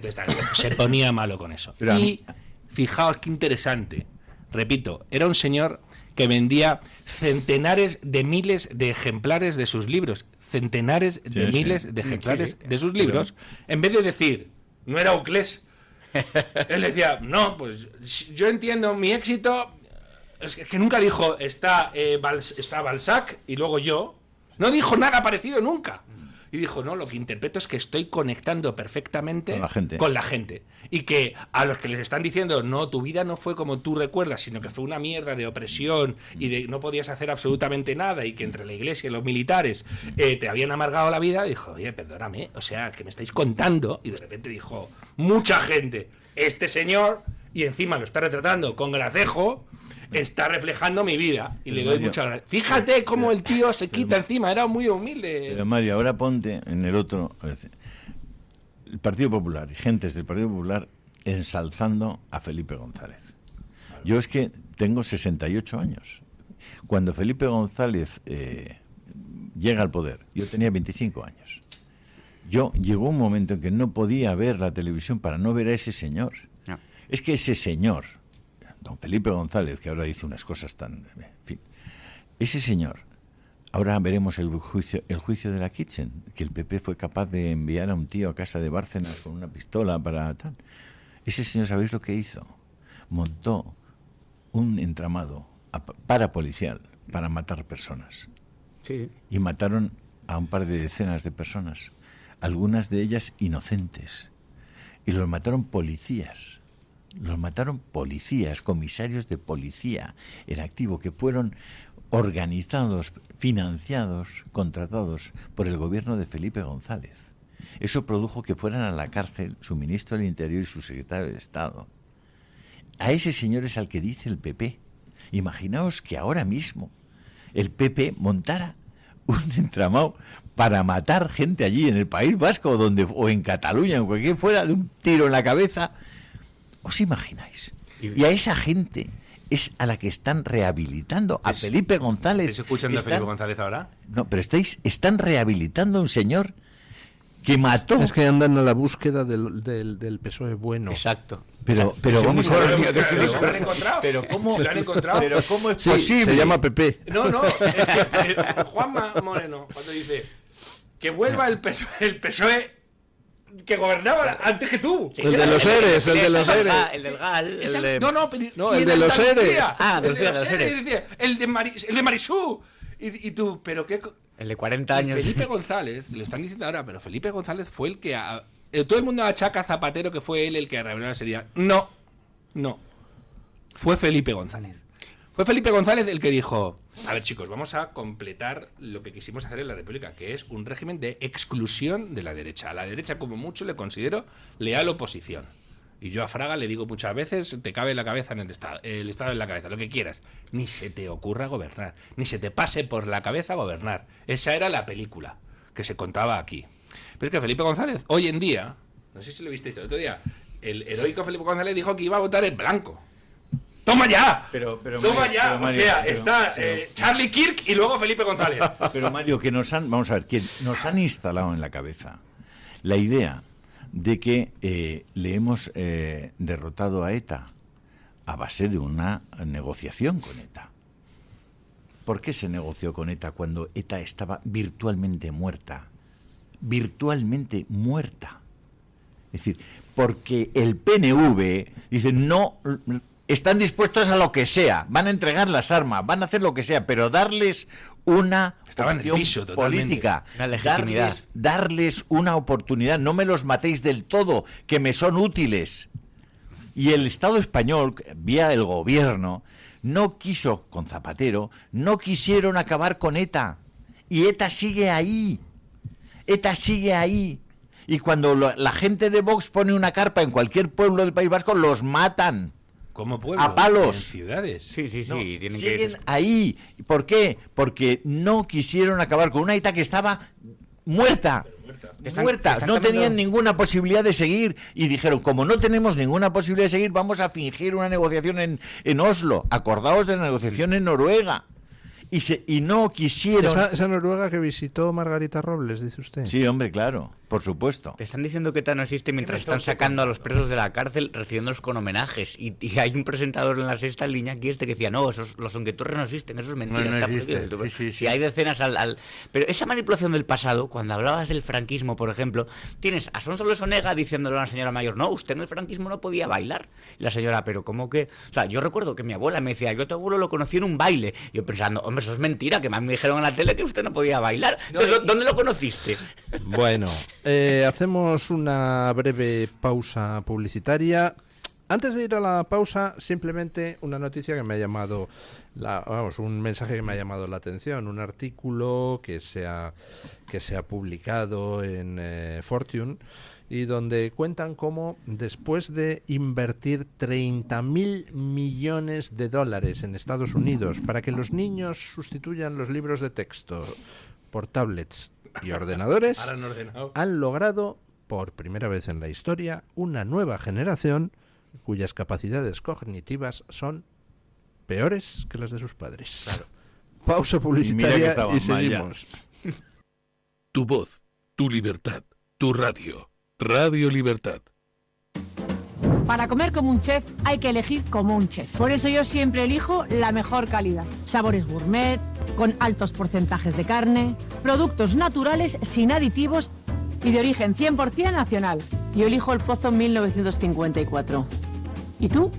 se ponía malo con eso. Y fijaos qué interesante. Repito, era un señor que vendía centenares de miles de ejemplares de sus libros. Centenares de miles de ejemplares de sus libros. En vez de decir, no era Euclés, él decía, no, pues yo entiendo mi éxito. Es que nunca dijo, está Balzac y luego yo. No dijo nada parecido nunca. Y dijo, no, lo que interpreto es que estoy conectando perfectamente con la gente. Y que a los que les están diciendo, no, tu vida no fue como tú recuerdas, sino que fue una mierda de opresión y de no podías hacer absolutamente nada y que entre la iglesia y los militares te habían amargado la vida, dijo, oye, perdóname, o sea, que me estáis contando. Y de repente dijo, mucha gente, este señor, y encima lo está retratando con gracejo, está reflejando mi vida y le doy muchas gracias. Fíjate cómo el tío se quita encima, era muy humilde. Pero Mario, ahora ponte en el otro, el Partido Popular y gentes del Partido Popular ensalzando a Felipe González. Yo es que tengo 68 años. Cuando Felipe González llega al poder, yo tenía 25 años. Llegó un momento en que no podía ver la televisión para no ver a ese señor. No. Es que ese señor, don Felipe González, que ahora dice unas cosas tan... En fin, ese señor, ahora veremos el juicio de la Kitchen, que el PP fue capaz de enviar a un tío a casa de Bárcenas con una pistola para tal. Ese señor, ¿sabéis lo que hizo? Montó un entramado parapolicial para matar personas. Sí. Y mataron a un par de decenas de personas, algunas de ellas inocentes. Y los mataron policías. Los mataron policías, comisarios de policía en activo, que fueron organizados, financiados, contratados por el gobierno de Felipe González. Eso produjo que fueran a la cárcel su ministro del Interior y su secretario de Estado. A ese señor es al que dice el PP. Imaginaos que ahora mismo el PP montara un entramado para matar gente allí en el País Vasco o en Cataluña o cualquier fuera, de un tiro en la cabeza. ¿Os imagináis? Y a esa gente es a la que están rehabilitando, a Felipe González. ¿Estáis escuchando a Felipe González ahora? No, pero están rehabilitando a un señor que mató. Es que andan a la búsqueda del PSOE bueno. Exacto. Pero vamos a ver. ¿Lo han encontrado? Pero ¿cómo? ¿Lo han encontrado? Pero ¿cómo es sí, posible? Se llama PP. No, es que Juanma Moreno, cuando dice que vuelva el PSOE que gobernaba antes que tú. Sí, el de los ERES, el de los ERES. El del GAL. El de los ERES. El de los ERES. El de Marisú. Y tú, pero qué... El de 40 años. Felipe González, lo están diciendo ahora, pero Felipe González fue el que... todo el mundo achaca a Zapatero que fue él el que reveló la seriedad. No. Fue Felipe González. Fue Felipe González el que dijo, a ver chicos, vamos a completar lo que quisimos hacer en la República, que es un régimen de exclusión de la derecha. A la derecha, como mucho, le considero leal oposición. Y yo a Fraga le digo muchas veces, te cabe la cabeza en el Estado en la cabeza, lo que quieras. Ni se te ocurra gobernar, ni se te pase por la cabeza gobernar. Esa era la película que se contaba aquí. Pero es que Felipe González, hoy en día, no sé si lo visteis el otro día, el heroico Felipe González dijo que iba a votar en blanco. ¡Toma ya! ¡Toma ya! Mario, o sea, está Charlie Kirk y luego Felipe González. Pero Mario, que nos han instalado en la cabeza la idea de que le hemos derrotado a ETA a base de una negociación con ETA. ¿Por qué se negoció con ETA cuando ETA estaba virtualmente muerta? Virtualmente muerta. Es decir, porque el PNV dice, no... Están dispuestos a lo que sea, van a entregar las armas, van a hacer lo que sea, pero darles una opción política, darles una oportunidad, no me los matéis del todo, que me son útiles. Y el Estado español, vía el gobierno, no quiso, con Zapatero, no quisieron acabar con ETA. Y ETA sigue ahí. ETA sigue ahí. Y cuando la gente de Vox pone una carpa en cualquier pueblo del País Vasco, los matan. Como pueblos, a palos. en ciudades. Sí, No, tienen siguen que... ahí. ¿Por qué? Porque no quisieron acabar con una ETA que estaba muerta. No tenían ninguna posibilidad de seguir y dijeron, como no tenemos ninguna posibilidad de seguir, vamos a fingir una negociación en Oslo. Acordaos de la negociación en Noruega. Y no quisieron... ¿Esa Noruega que visitó Margarita Robles, dice usted? Sí, hombre, claro, por supuesto. Te están diciendo que ETA no existe mientras están sacando a los presos de la cárcel, recibiéndolos con homenajes. Y hay un presentador en La Sexta, el Iñaki que decía, no, los Onquetorres no existen, eso es mentira. No está existe. prohibido. Si hay decenas Pero esa manipulación del pasado, cuando hablabas del franquismo, por ejemplo, tienes a Sonsoles Onega diciéndole a una señora mayor, no, usted en el franquismo no podía bailar. Y la señora, pero ¿cómo que...? O sea, yo recuerdo que mi abuela me decía, yo a tu abuelo lo conocí en un baile. Yo pensando, hombre, eso es mentira, que me dijeron en la tele que usted no podía bailar. Entonces, ¿dónde lo conociste? Bueno, hacemos una breve pausa publicitaria. Antes de ir a la pausa, simplemente una noticia que me ha llamado, un mensaje que me ha llamado la atención, un artículo que se ha publicado en Fortune y donde cuentan cómo después de invertir 30.000 millones de dólares en Estados Unidos para que los niños sustituyan los libros de texto por tablets y ordenadores, han logrado por primera vez en la historia una nueva generación cuyas capacidades cognitivas son peores que las de sus padres. Claro. Pausa publicitaria y seguimos. Tu voz, tu libertad, tu radio. Radio Libertad. Para comer como un chef hay que elegir como un chef. Por eso yo siempre elijo la mejor calidad. Sabores gourmet, con altos porcentajes de carne, productos naturales sin aditivos y de origen 100% nacional. Yo elijo El Pozo 1954. ¿Y tú?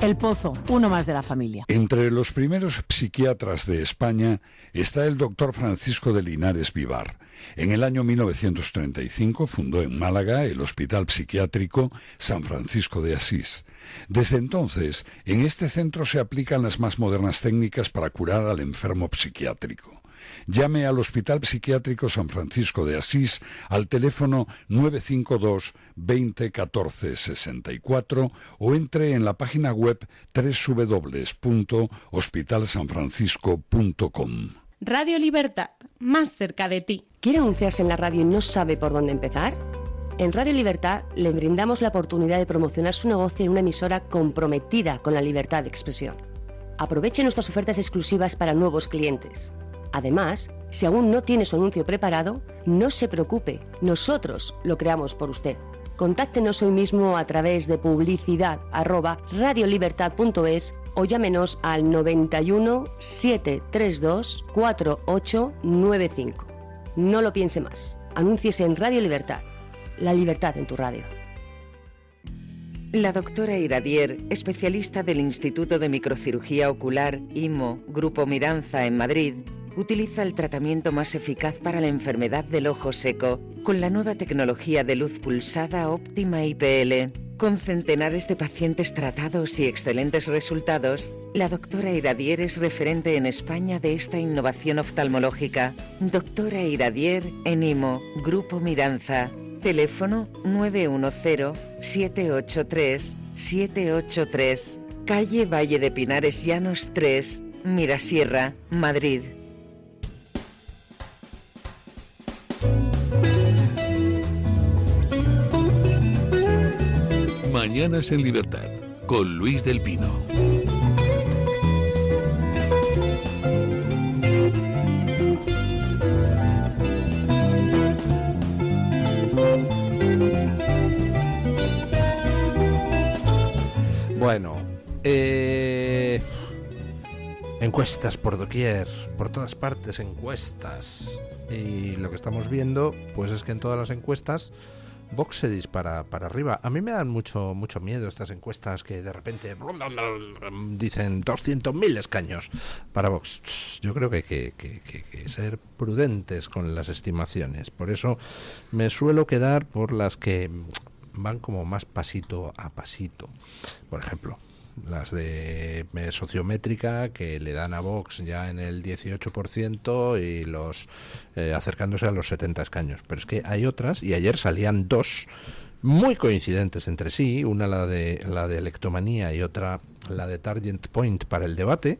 El Pozo, uno más de la familia. Entre los primeros psiquiatras de España está el doctor Francisco de Linares Vivar. En el año 1935 fundó en Málaga el Hospital Psiquiátrico San Francisco de Asís. Desde entonces, en este centro se aplican las más modernas técnicas para curar al enfermo psiquiátrico. Llame al Hospital Psiquiátrico San Francisco de Asís al teléfono 952 20 14 64 o entre en la página web www.hospitalsanfrancisco.com. Radio Libertad, más cerca de ti. ¿Quiere anunciarse en la radio y no sabe por dónde empezar? En Radio Libertad le brindamos la oportunidad de promocionar su negocio en una emisora comprometida con la libertad de expresión. Aproveche nuestras ofertas exclusivas para nuevos clientes. Además, si aún no tiene su anuncio preparado, no se preocupe, nosotros lo creamos por usted. Contáctenos hoy mismo a través de publicidad@radiolibertad.es o llámenos al 91 732 4895. No lo piense más. Anúnciese en Radio Libertad. La libertad en tu radio. La doctora Iradier, especialista del Instituto de Microcirugía Ocular, IMO, Grupo Miranza en Madrid, utiliza el tratamiento más eficaz para la enfermedad del ojo seco con la nueva tecnología de luz pulsada óptima IPL. Con centenares de pacientes tratados y excelentes resultados, la doctora Iradier es referente en España de esta innovación oftalmológica. Doctora Iradier en IMO, Grupo Miranza. Teléfono 910-783-783. Calle Valle de Pinares Llanos 3, Mirasierra, Madrid. Mañanas en Libertad, con Luis del Pino. Bueno, encuestas por doquier, por todas partes encuestas. Y lo que estamos viendo, pues es que en todas las encuestas Vox se dispara para arriba. A mí me dan mucho miedo estas encuestas que de repente dicen 200.000 escaños para Vox. Yo creo que hay que ser prudentes con las estimaciones. Por eso me suelo quedar por las que van como más pasito a pasito. Por ejemplo, las de sociométrica, que le dan a Vox ya en el 18% y los acercándose a los 70 escaños. Pero es que hay otras, y ayer salían dos muy coincidentes entre sí, una la de Electomanía y otra la de Target Point para el debate,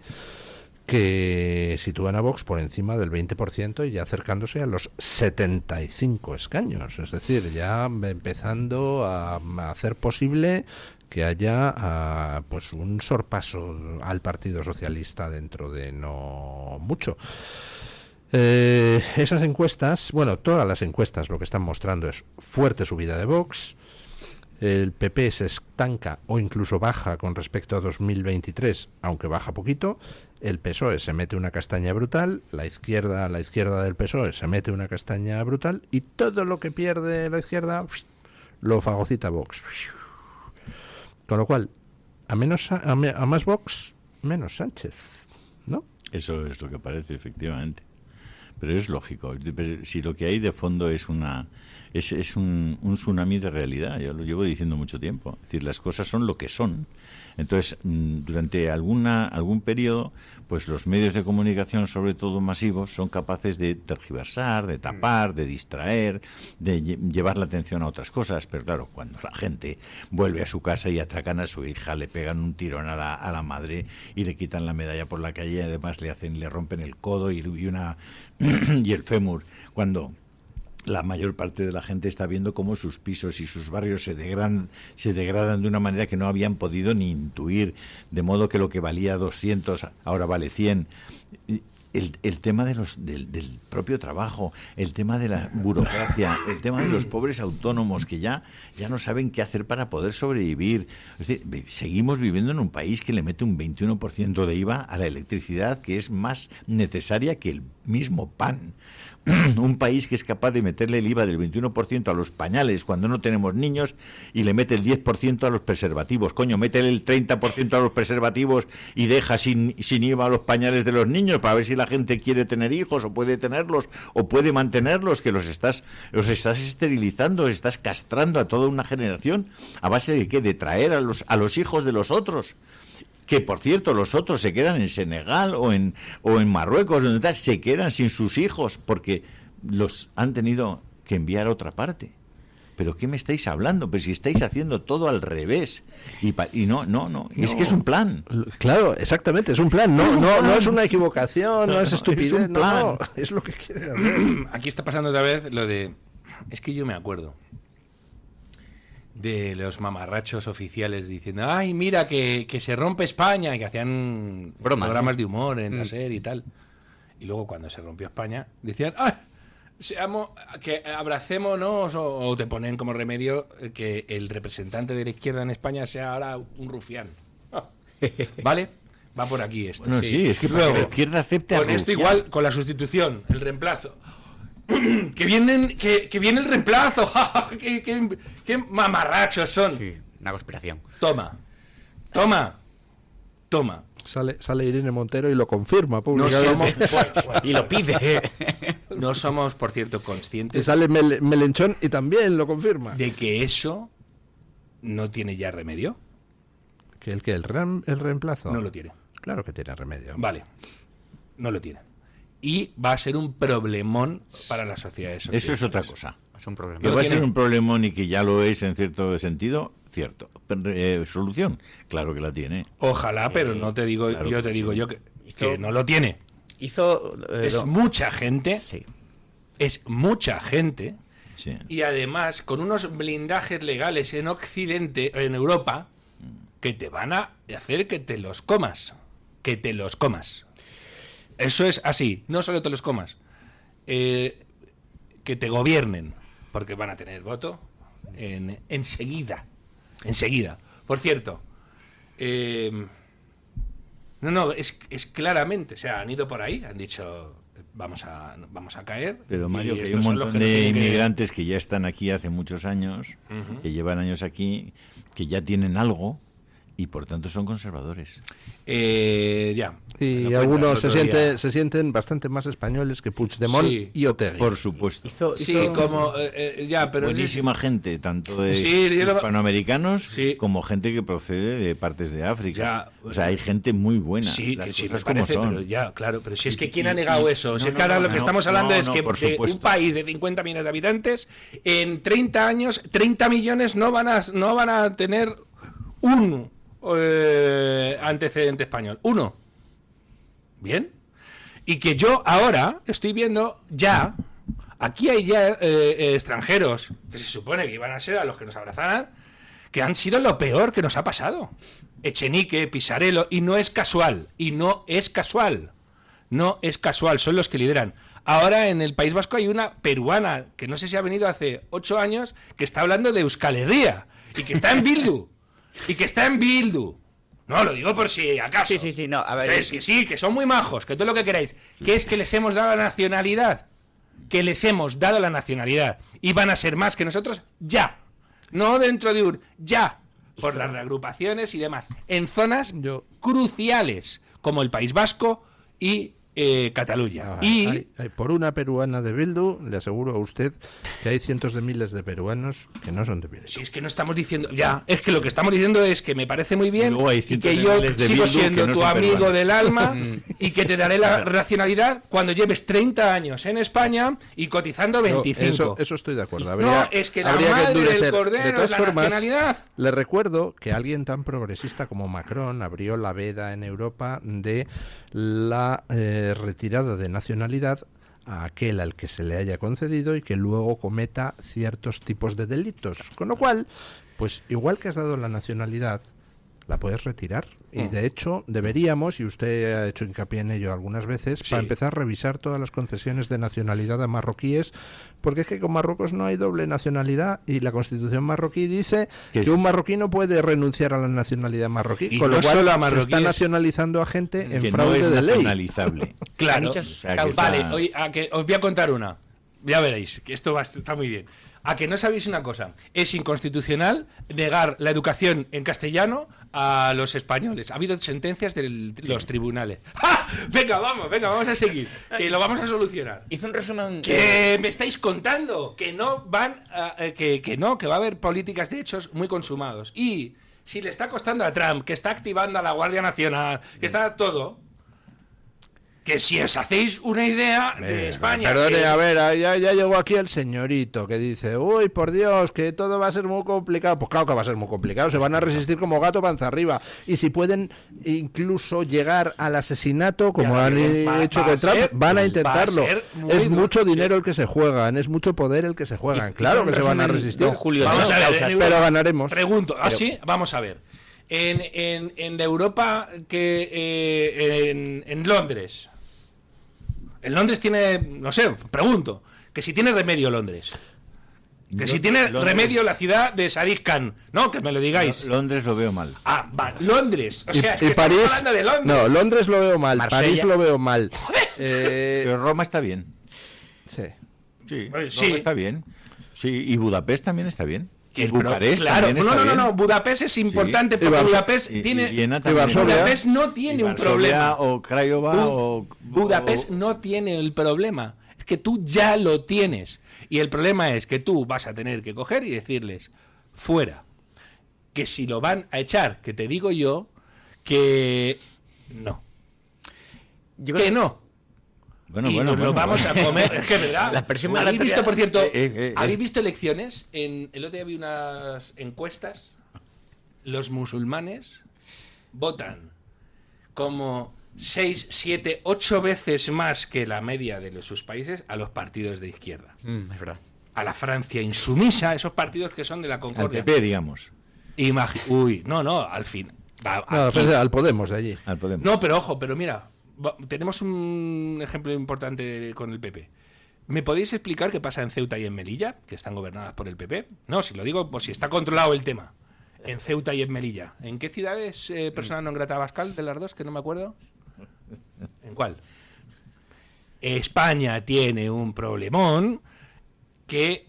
que sitúan a Vox por encima del 20% y ya acercándose a los 75 escaños. Es decir, ya empezando a hacer posible que haya pues un sorpaso al Partido Socialista dentro de no mucho. Esas encuestas, bueno, todas las encuestas lo que están mostrando es fuerte subida de Vox. El PP se estanca o incluso baja con respecto a 2023, aunque baja poquito. El PSOE se mete una castaña brutal, la izquierda del PSOE se mete una castaña brutal, y todo lo que pierde la izquierda lo fagocita Vox. Con lo cual, a más Vox, menos Sánchez, ¿no? Eso es lo que parece, efectivamente. Pero es lógico. Si lo que hay de fondo es un tsunami de realidad, yo lo llevo diciendo mucho tiempo. Es decir, las cosas son lo que son. Entonces, durante algún periodo, pues los medios de comunicación, sobre todo masivos, son capaces de tergiversar, de tapar, de distraer, de llevar la atención a otras cosas. Pero claro, cuando la gente vuelve a su casa y atracan a su hija, le pegan un tirón a la madre y le quitan la medalla por la calle, y además le rompen el codo y el fémur, cuando la mayor parte de la gente está viendo cómo sus pisos y sus barrios se degradan de una manera que no habían podido ni intuir, de modo que lo que valía 200 ahora vale 100. El tema del propio trabajo, el tema de la burocracia, el tema de los pobres autónomos que ya no saben qué hacer para poder sobrevivir. Es decir, seguimos viviendo en un país que le mete un 21% de IVA a la electricidad, que es más necesaria que el mismo pan. Un país que es capaz de meterle el IVA del 21% a los pañales cuando no tenemos niños y le mete el 10% a los preservativos. Coño, métele el 30% a los preservativos y deja sin IVA a los pañales de los niños para ver si la gente quiere tener hijos o puede tenerlos o puede mantenerlos, que los estás esterilizando, estás castrando a toda una generación. ¿A base de qué? De traer a los hijos de los otros. Que, por cierto, los otros se quedan en Senegal o en Marruecos, donde tal, se quedan sin sus hijos porque los han tenido que enviar a otra parte. ¿Pero qué me estáis hablando? Pues si estáis haciendo todo al revés. Y no. Es que es un plan. Claro, exactamente, es un plan. No es una equivocación, no es estupidez. Es un plan. No, es lo que quieren hacer. Aquí está pasando otra vez lo de... Es que yo me acuerdo de los mamarrachos oficiales diciendo, ay, mira, que se rompe España, y que hacían programas de humor en la serie y tal. Y luego cuando se rompió España, decían, ay, que abracémonos, o te ponen como remedio que el representante de la izquierda en España sea ahora un rufián. ¿Vale? Va por aquí esto. Bueno, sí, es que luego, la izquierda acepte con esto igual, con la sustitución, el reemplazo. Que viene el reemplazo. ¿Qué mamarrachos son? Sí, una conspiración. Toma. Sale Irene Montero y lo confirma públicamente. Y lo pide. No somos, por cierto, conscientes. Y sale Melenchón y también lo confirma. De que eso no tiene ya remedio. ¿Que el reemplazo? No lo tiene. Claro que tiene remedio. Vale. No lo tiene. Y va a ser un problemón para las sociedades sociales. Eso es otra cosa. Es un problema. Que va a ser un problemón y que ya lo es en cierto sentido, cierto. ¿Solución? Claro que la tiene. Ojalá, pero no te digo, claro, yo te digo yo que no lo tiene. Es mucha gente. Sí. Es mucha gente. Sí. Y además con unos blindajes legales en Occidente, en Europa, que te van a hacer que te los comas. Que te los comas. Eso es así, no solo te los comas, que te gobiernen, porque van a tener voto enseguida. Por cierto, es claramente, o sea, han ido por ahí, han dicho, vamos a caer. Pero Mario, que hay un montón de inmigrantes que ya están aquí hace muchos años, que llevan años aquí, que ya tienen algo, y por tanto son conservadores. Ya. Y algunos se sienten bastante más españoles que Puigdemont y Otegi. Por supuesto. Sí, como ya, pero buenísima gente, tanto de hispanoamericanos como gente que procede de partes de África. O sea, hay gente muy buena. Sí, las que sí, cosas me parece, como son. pero ya, claro, pero si es que ¿quién ha negado eso? Si es que ahora lo que estamos hablando es que de un país de 50 millones de habitantes, en 30 años, 30 millones no van a tener un antecedente español. Uno. Bien. Y que yo ahora estoy viendo ya, aquí hay ya extranjeros que se supone que iban a ser a los que nos abrazaran, que han sido lo peor que nos ha pasado. Echenique, Pisarello, y no es casual, son los que lideran. Ahora en el País Vasco hay una peruana, que no sé si ha venido hace 8 años, que está hablando de Euskal Herria, y que está en Bildu. No, lo digo por si acaso. Sí, no, a ver. Es que sí, que son muy majos, que todo lo que queráis. Que es que les hemos dado la nacionalidad. Y van a ser más que nosotros ya. No dentro de ya. Por las reagrupaciones y demás. En zonas cruciales, como el País Vasco y Cataluña. Por una peruana de Bildu, le aseguro a usted que hay cientos de miles de peruanos que no son de Bildu. Si es que no estamos diciendo, es que lo que estamos diciendo es que me parece muy bien y que yo sigo Bildu siendo no tu amigo peruanos. del alma y que te daré la racionalidad cuando lleves 30 años en España y cotizando 25. Eso estoy de acuerdo. Es que la madre del cordero es la nacionalidad. Le recuerdo que alguien tan progresista como Macron abrió la veda en Europa de la retirada de nacionalidad a aquel al que se le haya concedido y que luego cometa ciertos tipos de delitos. Con lo cual, pues igual que has dado la nacionalidad, la puedes retirar. Y de hecho deberíamos, y usted ha hecho hincapié en ello algunas veces, para empezar a revisar todas las concesiones de nacionalidad a marroquíes, porque es que con Marruecos no hay doble nacionalidad y la Constitución marroquí dice que un marroquí no puede renunciar a la nacionalidad marroquí, y con lo cual se está nacionalizando a gente en fraude de ley. Claro. Vale, os voy a contar una. Ya veréis, que esto está muy bien. A que no sabéis una cosa, es inconstitucional negar la educación en castellano a los españoles. Ha habido sentencias de los tribunales. ¡Ja! Venga, vamos a seguir, que lo vamos a solucionar. Hizo un resumen. Que me estáis contando que no van que va a haber políticas de hechos muy consumados. Y si le está costando a Trump, que está activando a la Guardia Nacional, que está todo, que si os hacéis una idea de España... Perdone, a ver, ya llegó aquí el señorito que dice, uy, por Dios, que todo va a ser muy complicado. Pues claro que va a ser muy complicado, se van a resistir como gato panza arriba. Y si pueden incluso llegar al asesinato, como han hecho con Trump, van a intentarlo. Es mucho dinero el que se juegan, es mucho poder el que se juegan. Claro que se van a resistir. Vamos a ver, pero ganaremos. Pregunto, ¿así? Vamos a ver. En la Europa, en Londres... En Londres tiene, no sé, pregunto, que si tiene remedio Londres. Que si tiene remedio la ciudad de Sadiq Khan. No, que me lo digáis. Londres lo veo mal. Va, Londres. O sea, es que y París, estamos hablando de Londres. No, Londres lo veo mal, Marsella. París lo veo mal. Pero Roma está bien. Sí. Roma está bien. Sí, y Budapest también está bien. Y Bucarest también está bien. No, Budapest es importante porque Budapest Budapest no tiene un problema. O Craiova Budapest no tiene el problema. Es que tú ya lo tienes. Y el problema es que tú vas a tener que coger y decirles, fuera. Que si lo van a echar, que te digo yo, que no. Que no. Bueno, lo vamos a comer. Es que es verdad. ¿Habéis visto, por cierto, habéis visto elecciones? El otro día vi unas encuestas. Los musulmanes votan como 6, 7, 8 veces más que la media de sus países a los partidos de izquierda. Es verdad. A la Francia insumisa, esos partidos que son de la concordia. Al PP, digamos. Al fin. Al Podemos de allí. Al Podemos. No, pero ojo, mira. Tenemos un ejemplo importante con el PP. ¿Me podéis explicar qué pasa en Ceuta y en Melilla, que están gobernadas por el PP? No, si lo digo por si está controlado el tema. En Ceuta y en Melilla. ¿En qué ciudades persona non grata Abascal de las dos, que no me acuerdo? ¿En cuál? España tiene un problemón que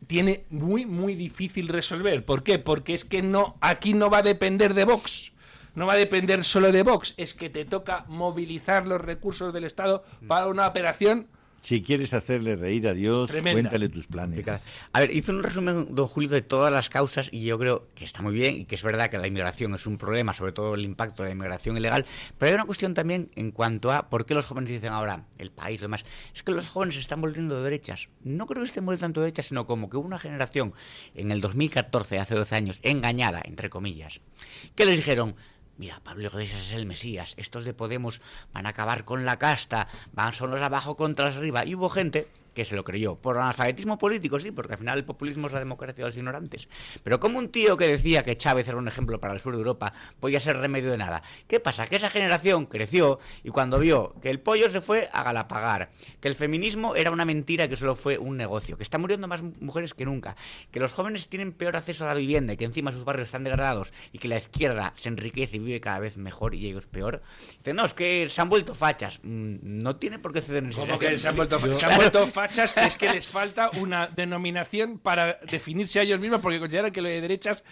tiene muy difícil resolver. ¿Por qué? Porque es que aquí no va a depender de Vox. No va a depender solo de Vox. Es que te toca movilizar los recursos del Estado para una operación. Si quieres hacerle reír a Dios, tremenda. Cuéntale tus planes. A ver, hizo un resumen, don Julio, de todas las causas y yo creo que está muy bien y que es verdad que la inmigración es un problema, sobre todo el impacto de la inmigración ilegal, pero hay una cuestión también en cuanto a por qué los jóvenes dicen ahora, el país, lo demás, es que los jóvenes se están volviendo de derechas. No creo que estén volviendo tanto de derechas, sino como que hubo una generación en el 2014, hace 12 años, engañada, entre comillas, que les dijeron: mira, Pablo Iglesias es el Mesías, estos de Podemos van a acabar con la casta, son los abajo contra los arriba. Y hubo gente que se lo creyó, por analfabetismo político, sí, porque al final el populismo es la democracia de los ignorantes. Pero como un tío que decía que Chávez era un ejemplo para el sur de Europa podía ser remedio de nada. ¿Qué pasa? Que esa generación creció y cuando vio que el pollo se fue a Galapagar, que el feminismo era una mentira, que solo fue un negocio, que están muriendo más mujeres que nunca, que los jóvenes tienen peor acceso a la vivienda y que encima sus barrios están degradados y que la izquierda se enriquece y vive cada vez mejor y ellos peor. Dicen, no, es que se han vuelto fachas. No tiene por qué ceder en ese ¿Cómo que se han vuelto fachas? Que es que les falta una denominación para definirse a ellos mismos porque consideran que lo de derechas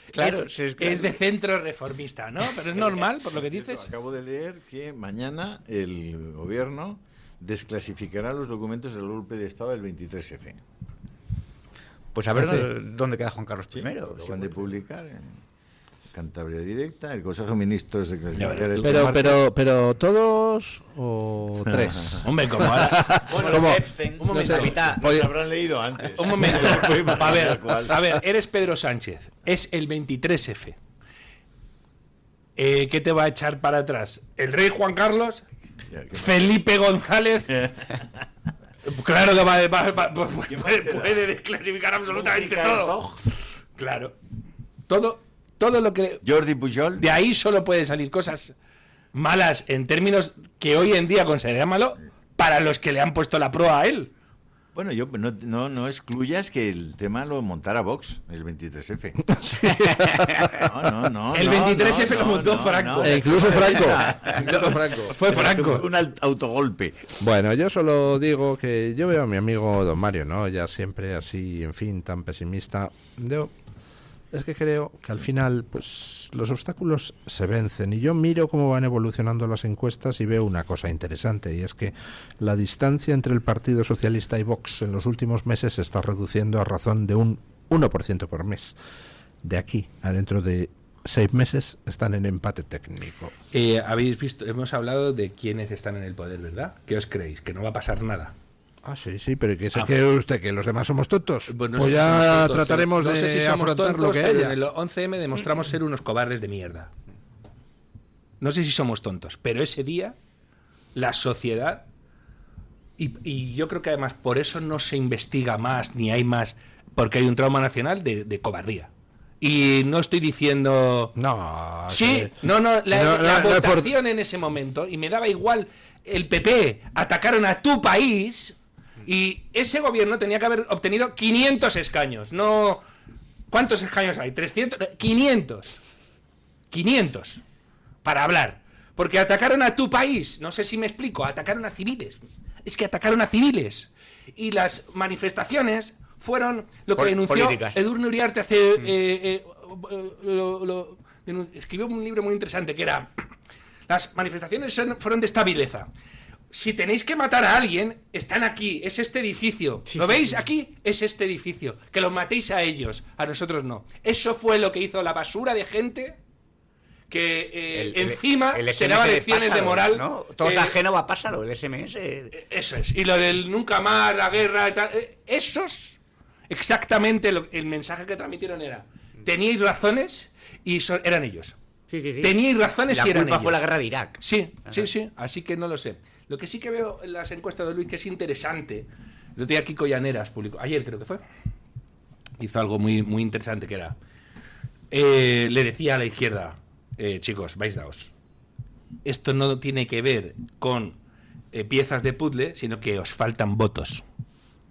es de centro reformista, ¿no? Pero es normal, por lo que dices. Acabo de leer que mañana el gobierno desclasificará los documentos del golpe de Estado del 23F. Pues a ver dónde queda Juan Carlos I. Lo acaban de publicar en Cantabria Directa, el Consejo de Ministros de pero todos o tres. Hombre, como ahora. Bueno, un momento, los habrán leído antes. Un momento. A ver, eres Pedro Sánchez, es el 23F. ¿Qué te va a echar para atrás? ¿El rey Juan Carlos? ¿Felipe González? Claro que puede desclasificar absolutamente todo. Claro. Todo lo que... Jordi Pujol. De ahí solo pueden salir cosas malas en términos que hoy en día consideraría malo para los que le han puesto la proa a él. Bueno, yo no excluyas que el tema lo montara Vox, el 23F. No. El 23F lo montó Franco. Incluso Franco. Fue Franco. Un autogolpe. Bueno, yo solo digo que yo veo a mi amigo don Mario, ¿no? Ya siempre así, en fin, tan pesimista. Es que creo que al final, pues, los obstáculos se vencen. Y yo miro cómo van evolucionando las encuestas y veo una cosa interesante, y es que la distancia entre el Partido Socialista y Vox en los últimos meses se está reduciendo a razón de un 1% por mes. De aquí a dentro de 6 meses están en empate técnico. Habéis visto, hemos hablado de quiénes están en el poder, ¿verdad? ¿Qué os creéis? ¿Que no va a pasar nada? Ah, sí, pero ¿qué se cree usted? ¿Que los demás somos tontos? Pues, pues ya trataremos de afrontar tontos, lo que haya. En el 11M demostramos ser unos cobardes de mierda. No sé si somos tontos, pero ese día la sociedad, y yo creo que además por eso no se investiga más, ni hay más, porque hay un trauma nacional de cobardía. Y no estoy diciendo... No. Sí, la votación en ese momento, y me daba igual, el PP atacaron a tu país... Y ese gobierno tenía que haber obtenido 500 escaños. No. ¿Cuántos escaños hay? ¿300? 500. 500. Para hablar. Porque atacaron a tu país. No sé si me explico. Atacaron a civiles. Es que atacaron a civiles. Y las manifestaciones fueron lo que denunció Edurne Uriarte hace... escribió un libro muy interesante que era... Las manifestaciones fueron de esta vileza. Si tenéis que matar a alguien, están aquí, es este edificio. ¿Lo veis aquí? Es este edificio. Que los matéis a ellos, a nosotros no. Eso fue lo que hizo la basura de gente que encima se daba lecciones de moral. ¿No? Todos a Génova, pásalo, el SMS. Eso es. Y lo del nunca más, la guerra y tal. Esos, exactamente el mensaje que transmitieron era: teníais razones y eran ellos. Sí. Teníais razones y eran ellos. La culpa fue la guerra de Irak. Sí. Así que no lo sé. Lo que sí que veo en las encuestas de Luis que es interesante, el otro día Kiko Llaneras publicó, ayer creo que fue, hizo algo muy interesante que era, le decía a la izquierda, chicos, vais daos, esto no tiene que ver con piezas de puzzle, sino que os faltan votos.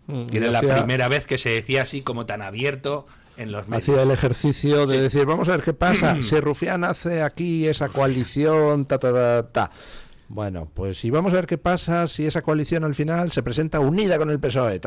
Y era la primera vez que se decía así como tan abierto en los medios. Hacía el ejercicio de decir, vamos a ver qué pasa, si Rufián hace aquí esa coalición, Bueno, pues y vamos a ver qué pasa si esa coalición al final se presenta unida con el PSOE.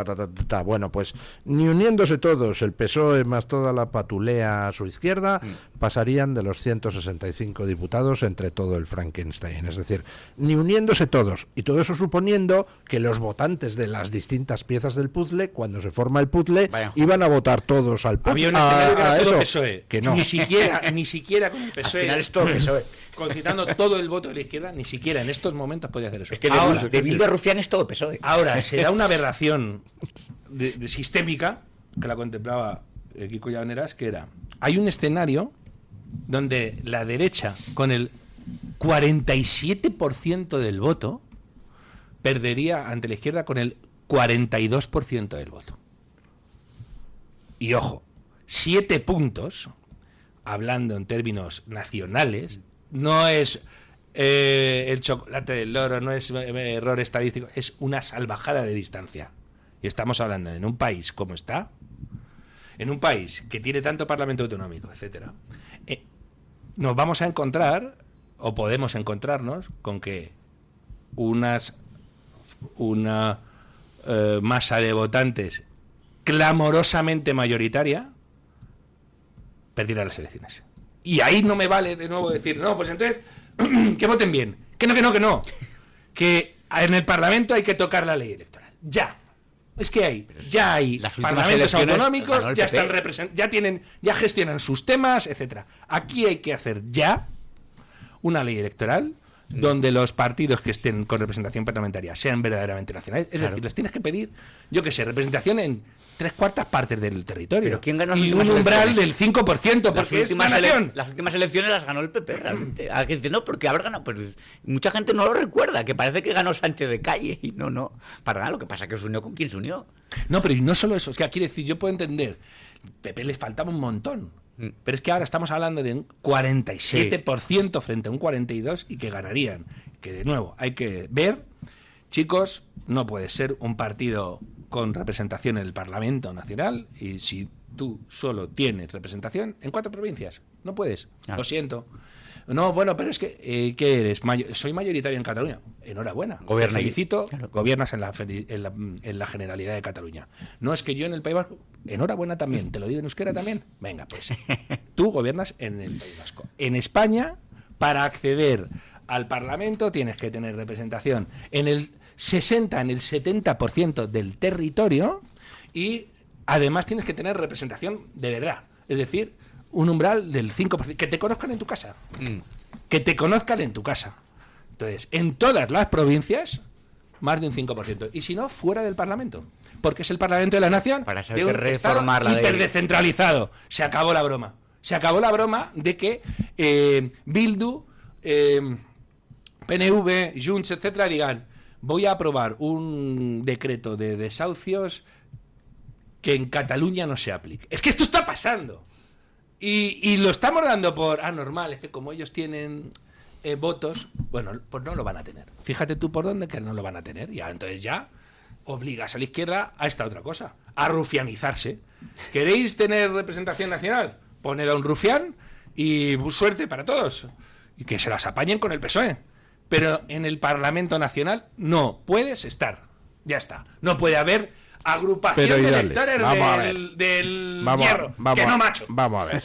Bueno, pues ni uniéndose todos, el PSOE más toda la patulea a su izquierda, pasarían de los 165 diputados entre todo el Frankenstein. Es decir, ni uniéndose todos. Y todo eso suponiendo que los votantes de las distintas piezas del puzzle, cuando se forma el puzzle, iban a votar todos al puzzle. Había un escenario que era todo eso. PSOE. Que no. Ni siquiera con el PSOE. Al final es todo PSOE. Concitando todo el voto de la izquierda, ni siquiera en estos momentos podía hacer eso. Es que de Bilbao Rufián es todo PSOE. Ahora, se da una aberración de sistémica, que la contemplaba Kiko Llaneras, que era, hay un escenario donde la derecha, con el 47% del voto, perdería ante la izquierda con el 42% del voto. Y ojo, 7 puntos, hablando en términos nacionales, no es el chocolate del loro, no es error estadístico, es una salvajada de distancia. Y estamos hablando en un país como está, en un país que tiene tanto parlamento autonómico, etcétera, nos vamos a encontrar, o podemos encontrarnos, con que una masa de votantes clamorosamente mayoritaria perdiera las elecciones. Y ahí no me vale de nuevo decir, no, pues entonces, que voten bien. Que no. Que en el Parlamento hay que tocar la ley electoral. Ya. Es que hay parlamentos autonómicos, ya gestionan sus temas, etcétera. Aquí hay que hacer ya una ley electoral donde los partidos que estén con representación parlamentaria sean verdaderamente nacionales. Es decir, les tienes que pedir, yo qué sé, representación en 3/4 partes del territorio. ¿Pero quién ganó las y últimas un umbral elecciones? del 5%, porque es una nación. Las últimas elecciones las ganó el PP, realmente. Hay que decir, no, porque habrá ganado. Pues mucha gente no lo recuerda, que parece que ganó Sánchez de Calle. Y no. Para nada, lo que pasa es que se unió con quien se unió. No, pero y no solo eso. Es que quiere decir, yo puedo entender, PP les faltaba un montón. Pero es que ahora estamos hablando de un 47% frente a un 42% y que ganarían. Que de nuevo, hay que ver, chicos, no puede ser un partido con representación en el Parlamento Nacional y si tú solo tienes representación en 4 provincias, no puedes. Lo siento. No, bueno, pero es que ¿qué eres? Soy mayoritario en Cataluña. Enhorabuena. Te felicito. Claro. Gobiernas en la Generalidad de Cataluña. No, es que yo en el País Vasco. Enhorabuena también. Te lo digo en euskera también. Venga, pues tú gobiernas en el País Vasco. En España, para acceder al Parlamento tienes que tener representación en el 60, en el 70% del territorio y además tienes que tener representación de verdad. Es decir, un umbral del 5%. Que te conozcan en tu casa. Que te conozcan en tu casa. Entonces, en todas las provincias, más de un 5%. Y si no, fuera del Parlamento. Porque es el Parlamento de la Nación. Para de un reformar estado la hiperdecentralizado. Se acabó la broma. Se acabó la broma de que Bildu, PNV, Junts, etcétera, digan, voy a aprobar un decreto de desahucios que en Cataluña no se aplique. Es que esto está pasando. Y lo estamos dando por normal, es que como ellos tienen votos, bueno, pues no lo van a tener. Fíjate tú por dónde que no lo van a tener. Ya, entonces ya obligas a la izquierda a esta otra cosa, a rufianizarse. ¿Queréis tener representación nacional? Poned a un rufián y suerte para todos. Y que se las apañen con el PSOE. Pero en el Parlamento Nacional no puedes estar. Ya está. No puede haber agrupación de electores del hierro. Que no, macho. Vamos a ver.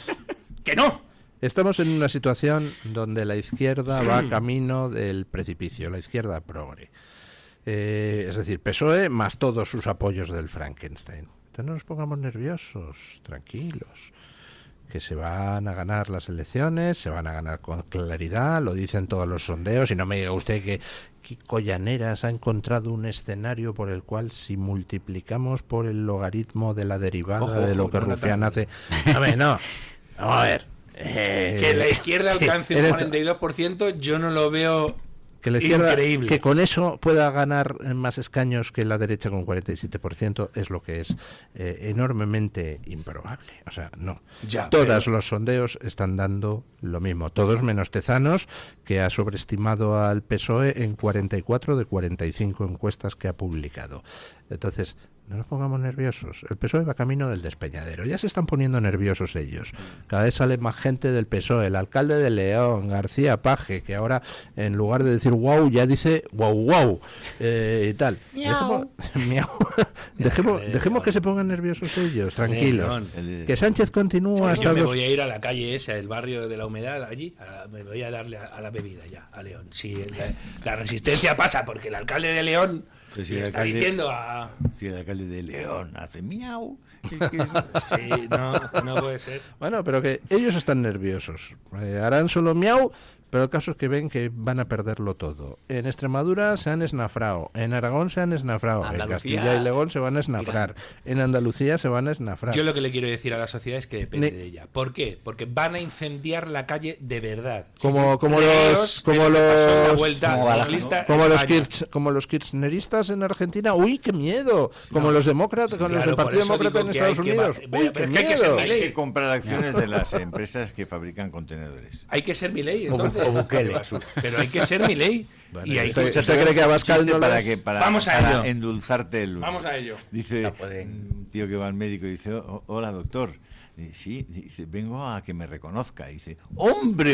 Que no. Estamos en una situación donde la izquierda va camino del precipicio, la izquierda progre. Es decir, PSOE más todos sus apoyos del Frankenstein. Entonces no nos pongamos nerviosos, tranquilos. Que se van a ganar las elecciones, se van a ganar con claridad, lo dicen todos los sondeos, y no me diga usted que Kiko Llaneras ha encontrado un escenario por el cual si multiplicamos por el logaritmo de la derivada de lo que Rufián hace... A ver, no, vamos a ver. Que la izquierda alcance un 42%, yo no lo veo... Que la izquierda, increíble. Que con eso pueda ganar más escaños que la derecha con 47% es lo que es enormemente improbable. O sea, no. Todos los sondeos están dando lo mismo. Todos menos Tezanos, que ha sobreestimado al PSOE en 44 de 45 encuestas que ha publicado. Entonces, No nos pongamos nerviosos. El PSOE va camino del despeñadero. Ya se están poniendo nerviosos ellos. Cada vez sale más gente del PSOE. El alcalde de León, García Paje, que ahora en lugar de decir wow, ya dice wow y tal. Dejemos que se pongan nerviosos ellos, tranquilos. Que Sánchez continúa hasta... Yo me voy a ir a la calle esa, el barrio de la Humedad, allí. Me voy a darle a la bebida ya, a León. Si la resistencia pasa porque el alcalde de León... Pero si está diciendo a... Si el alcalde de León hace miau. Sí, no puede ser. Bueno, pero que ellos están nerviosos. Harán solo miau, pero el caso es que ven que van a perderlo todo. En Extremadura se han esnafrado, en Aragón se han esnafrado, en Castilla y León se van a esnafrar, en Andalucía se van a esnafrar. Yo lo que le quiero decir a la sociedad es que depende de ella. ¿Por qué? Porque van a incendiar la calle de verdad. Como los kirchneristas en Argentina. ¡Uy, qué miedo! Como los demócratas, con los del Partido Demócrata en Estados Unidos. ¡Uy, qué miedo! Hay que comprar acciones de las empresas que fabrican contenedores. Hay que ser Milei, entonces. Pero hay que ser Milei. Bueno, y hay ¿Usted cree que Abascal no Vamos a ello. Endulzarte el lunes. Vamos a ello. Dice un tío que va al médico y dice, hola doctor. Sí, dice, vengo a que me reconozca. Dice, ¡hombre!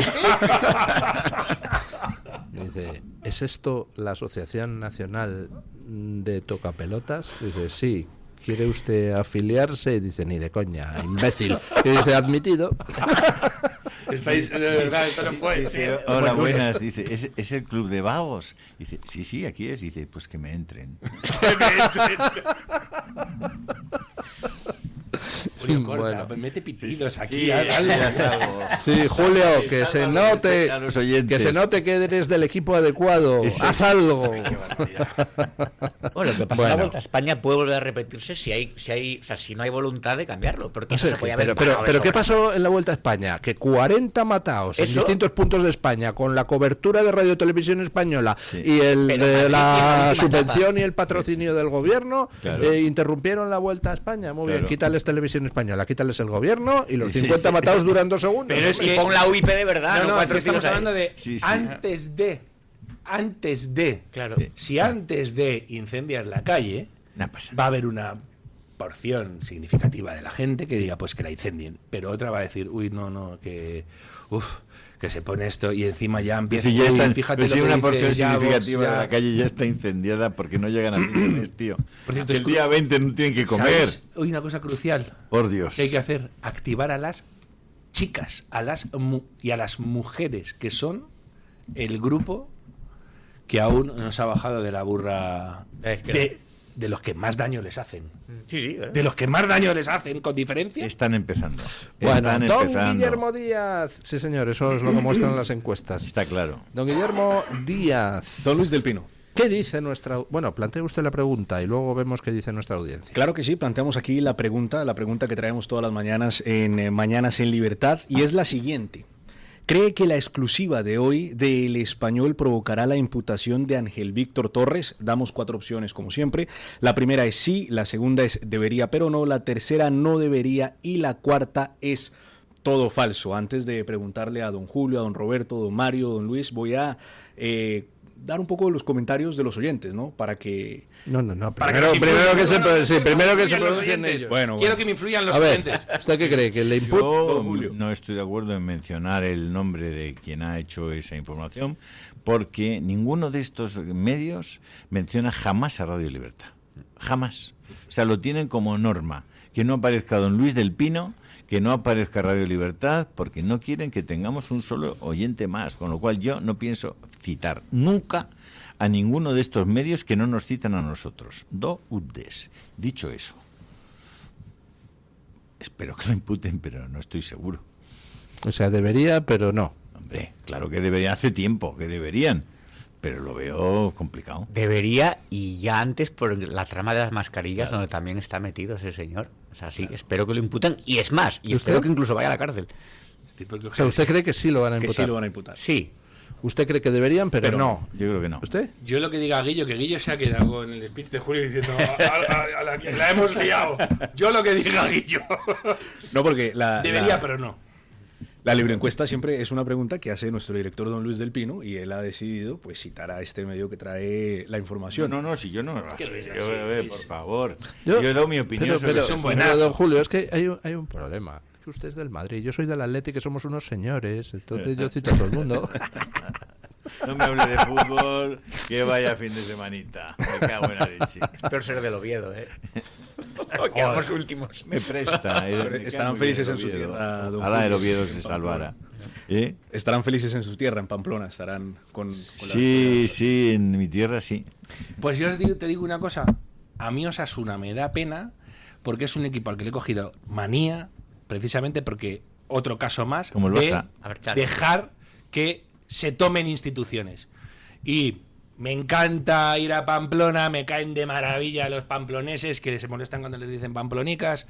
Dice, ¿es esto la Asociación Nacional de Tocapelotas? Dice, sí. ¿Quiere usted afiliarse? Y dice, ni de coña, imbécil. Y dice, admitido. Estáis, de verdad, esto no puede ser. Hola, buenas. Dice, ¿es el club de vagos? Dice, sí, aquí es. Dice, pues que me entren. Julio, corta, pues mete pitidos aquí. Sí, Julio, que se note que eres del equipo adecuado. Haz algo. Bueno, lo que pasa en la Vuelta a España puede volver a repetirse si no hay voluntad de cambiarlo. Porque no sé, pero ¿qué pasó en la Vuelta a España? Que 40 mataos en distintos puntos de España con la cobertura de Radio Televisión Española y la subvención y el patrocinio del gobierno interrumpieron la Vuelta a España. Muy bien, quítales Televisión Española, quítales el gobierno y los 50 matados duran 2 segundos. Pero es que pon la UIP de verdad. No, estamos hablando de antes de. Claro. Si antes de incendiar la calle va a haber una porción significativa de la gente que diga pues que la incendien, pero otra va a decir que se pone esto y encima ya empieza. Fíjate, si una porción significativa de la calle ya está incendiada porque no llegan a fines, tío. Por cierto, el día 20 no tienen que comer. Hoy una cosa crucial. Por Dios. Que hay que hacer, activar a las chicas, y a las mujeres que son el grupo que aún no se ha bajado de la burra de los que más daño les hacen. De los que más daño les hacen, con diferencia. Están empezando. Bueno, don Guillermo Díaz. Sí, señor, eso es lo que muestran las encuestas. Está claro. Don Guillermo Díaz. Don Luis del Pino. ¿Qué dice nuestra... Bueno, plantee usted la pregunta y luego vemos qué dice nuestra audiencia. Claro que sí, planteamos aquí la pregunta que traemos todas las mañanas en Mañanas en Libertad, y es la siguiente. ¿Cree que la exclusiva de hoy de El Español provocará la imputación de Ángel Víctor Torres? Damos 4 opciones, como siempre. La primera es sí, la segunda es debería, pero no, la tercera no debería y la cuarta es todo falso. Antes de preguntarle a don Julio, a don Roberto, don Mario, don Luis, voy a dar un poco de los comentarios de los oyentes, ¿no? Para que... No. Primero que se pronuncien ellos. Quiero que me influyan los oyentes. ¿Usted qué cree? ¿Que le imputa? Yo no estoy de acuerdo en mencionar el nombre de quien ha hecho esa información, porque ninguno de estos medios menciona jamás a Radio Libertad. Jamás. O sea, lo tienen como norma. Que no aparezca don Luis del Pino, que no aparezca Radio Libertad, porque no quieren que tengamos un solo oyente más, con lo cual yo no pienso citar nunca a ninguno de estos medios que no nos citan a nosotros. Do ut des. Dicho eso, espero que lo imputen, pero no estoy seguro. O sea, debería, pero no. Hombre, claro que debería, hace tiempo que deberían, pero lo veo complicado. Debería, y ya antes por la trama de las mascarillas, donde también está metido ese señor. O sea, sí, espero que lo imputen, y es más, y espero que incluso vaya a la cárcel. O sea, ¿usted cree que sí lo van a imputar? Que sí lo van a imputar. Sí. Usted cree que deberían, pero no. Yo creo que no. ¿Usted? Yo lo que diga a Guillo, que Guillo se ha quedado con el speech de Julio diciendo a la que la hemos liado. Yo lo que diga a Guillo. No, porque debería, pero no. La libroencuesta siempre es una pregunta que hace nuestro director don Luis del Pino y él ha decidido pues citar a este medio que trae la información. No, si yo no... por favor. Yo he dado mi opinión sobre eso. Pero, don Julio, es que hay un problema. Es que usted es del Madrid, yo soy del Atleti, que somos unos señores, entonces yo cito a todo el mundo. No me hable de fútbol, que vaya fin de semanita. Me cago en la leche. Espero ser del Oviedo, Quedamos últimos. Me presta. Estarán felices en su tierra. Ojalá el Oviedo se salvara. Estarán felices en su tierra, en Pamplona, estarán con sí, en mi tierra sí. Pues yo te digo una cosa, a mí Osasuna me da pena porque es un equipo al que le he cogido manía, precisamente porque otro caso más como el de dejar que se tomen instituciones. Y me encanta ir a Pamplona, me caen de maravilla los pamploneses que se molestan cuando les dicen pamplonicas.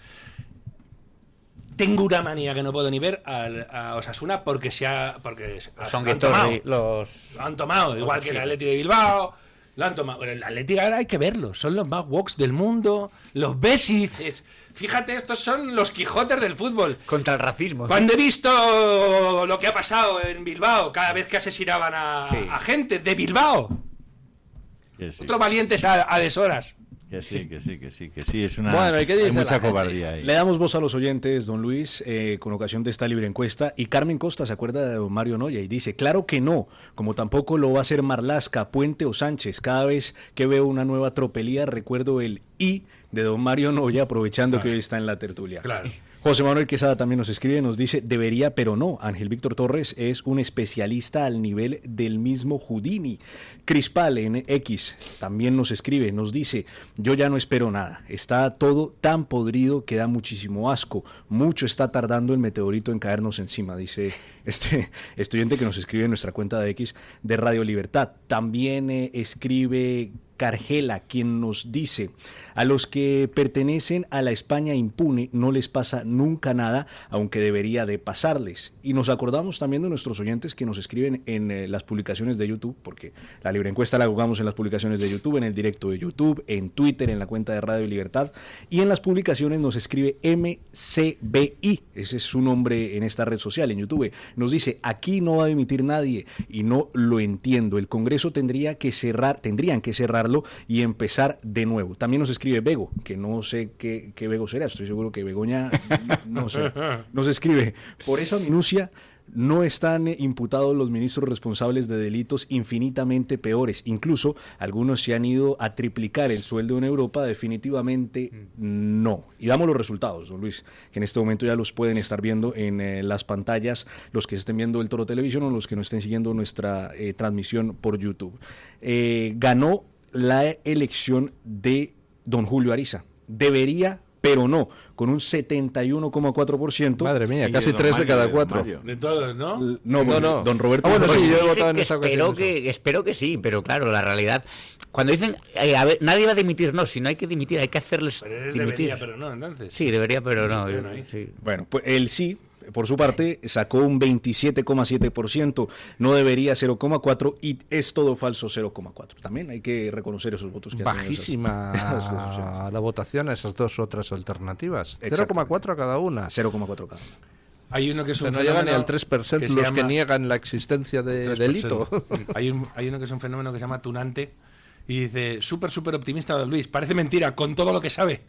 Tengo una manía que no puedo ni ver a Osasuna porque son lo han tomado, igual que el Atleti de Bilbao. Lo han tomado. El Atleti ahora hay que verlos, son los más woks del mundo. Los ves y dices, fíjate, estos son los Quijotes del fútbol. Contra el racismo. Cuando he visto lo que ha pasado en Bilbao, cada vez que asesinaban a gente de Bilbao. Sí. Otros valientes a deshoras. Que sí, es una... Bueno, hay mucha cobardía ahí. Le damos voz a los oyentes, don Luis, con ocasión de esta libre encuesta. Y Carmen Costa se acuerda de don Mario Noya y dice, claro que no, como tampoco lo va a hacer Marlaska, Puente o Sánchez. Cada vez que veo una nueva tropelía recuerdo el I de don Mario Noya, aprovechando que hoy está en la tertulia. Claro. José Manuel Quesada también nos escribe, nos dice, debería, pero no. Ángel Víctor Torres es un especialista al nivel del mismo Houdini. Crispal en X también nos escribe, nos dice, yo ya no espero nada. Está todo tan podrido que da muchísimo asco. Mucho está tardando el meteorito en caernos encima, dice este estudiante que nos escribe en nuestra cuenta de X de Radio Libertad. También escribe Cargela, quien nos dice, a los que pertenecen a la España impune no les pasa nunca nada, aunque debería de pasarles. Y nos acordamos también de nuestros oyentes que nos escriben en las publicaciones de YouTube, porque la libre encuesta la jugamos en las publicaciones de YouTube, en el directo de YouTube, en Twitter, en la cuenta de Radio Libertad, y en las publicaciones nos escribe MCBI, ese es su nombre en esta red social, en YouTube. Nos dice, aquí no va a dimitir nadie, y no lo entiendo. El Congreso tendrían que cerrarlo y empezar de nuevo. También nos escribe Bego, que no sé qué Bego será, estoy seguro que Begoña, no sé, nos escribe, por esa minucia no están imputados los ministros responsables de delitos infinitamente peores. Incluso algunos se han ido a triplicar el sueldo en Europa. Definitivamente no. Y damos los resultados, don Luis, que en este momento ya los pueden estar viendo en las pantallas, los que estén viendo el Toro Televisión o los que no estén siguiendo nuestra transmisión por YouTube. Ganó la elección de don Julio Ariza. Debería, pero no, con un 71,4%. Madre mía, casi 3 de cada 4. De todos, ¿no? No, don Roberto. Bueno, sí, yo he votado en esa ocasión. Espero que sí, pero claro, la realidad, cuando dicen, a ver, nadie va a dimitir, no, si no hay que dimitir, hay que hacerles dimitir. Debería, pero no, entonces. Sí, debería, pero no. Sí. Bueno, pues él sí. Por su parte, sacó un 27,7%, no debería 0,4% y es todo falso 0,4%. También hay que reconocer esos votos que bajísima la votación a esas dos otras alternativas. 0,4 a cada una. 0,4 cada una. Hay uno que es un no llegan ni al 3% los que niegan la existencia de delito. Hay uno que es un fenómeno que se llama tunante y dice, súper optimista don Luis, parece mentira, con todo lo que sabe.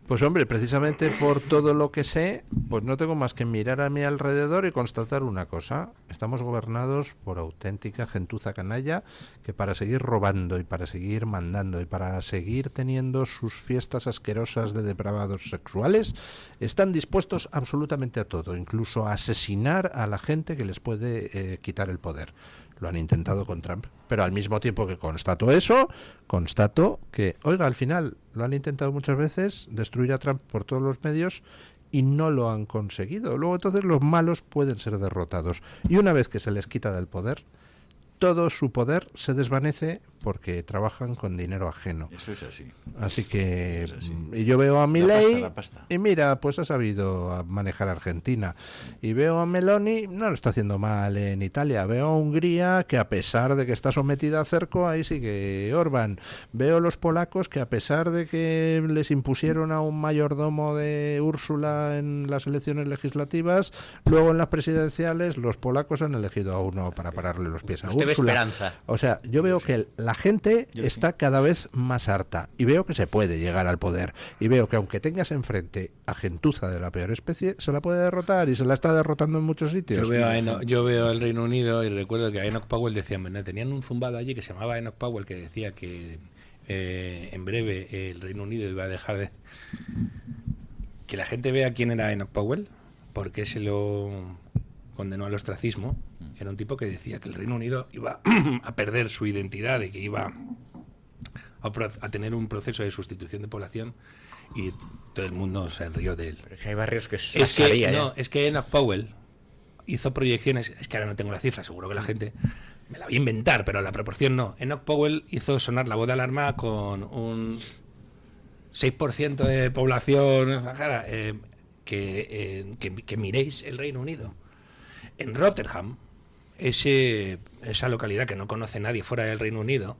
Pues hombre, precisamente por todo lo que sé, pues no tengo más que mirar a mi alrededor y constatar una cosa. Estamos gobernados por auténtica gentuza canalla que para seguir robando y para seguir mandando y para seguir teniendo sus fiestas asquerosas de depravados sexuales, están dispuestos absolutamente a todo, incluso a asesinar a la gente que les puede quitar el poder. Lo han intentado con Trump, pero al mismo tiempo que constato eso, constato que, oiga, al final lo han intentado muchas veces, destruir a Trump por todos los medios y no lo han conseguido. Luego entonces los malos pueden ser derrotados y una vez que se les quita del poder, todo su poder se desvanece porque trabajan con dinero ajeno. Eso es así. Así que y yo veo a Milei la pasta. y mira, pues ha sabido manejar Argentina. Y veo a Meloni, no lo está haciendo mal en Italia. Veo a Hungría, que a pesar de que está sometida a cerco, ahí sigue Orbán. Veo a los polacos, que a pesar de que les impusieron a un mayordomo de Úrsula en las elecciones legislativas, luego en las presidenciales los polacos han elegido a uno para pararle los pies a Usted ve Úrsula. esperanza. O sea, yo veo que la gente está cada vez más harta y veo que se puede llegar al poder y veo que aunque tengas enfrente a gentuza de la peor especie, se la puede derrotar y se la está derrotando en muchos sitios. Yo veo el Reino Unido y recuerdo que a Enoch Powell decían, tenían un zumbado allí que se llamaba Enoch Powell, que decía que en breve el Reino Unido iba a dejar de... Que la gente vea quién era Enoch Powell, porque se lo condenó al ostracismo. Era un tipo que decía que el Reino Unido iba a perder su identidad, y que iba a tener un proceso de sustitución de población, y todo el mundo se rió de él. Pero si hay barrios que es que Enoch Powell hizo proyecciones, es que ahora no tengo la cifra, seguro que la gente me la voy a inventar, pero la proporción no. Enoch Powell hizo sonar la voz de alarma con un 6% de población extranjera, que miréis el Reino Unido. En Rotterdam, esa localidad que no conoce nadie fuera del Reino Unido,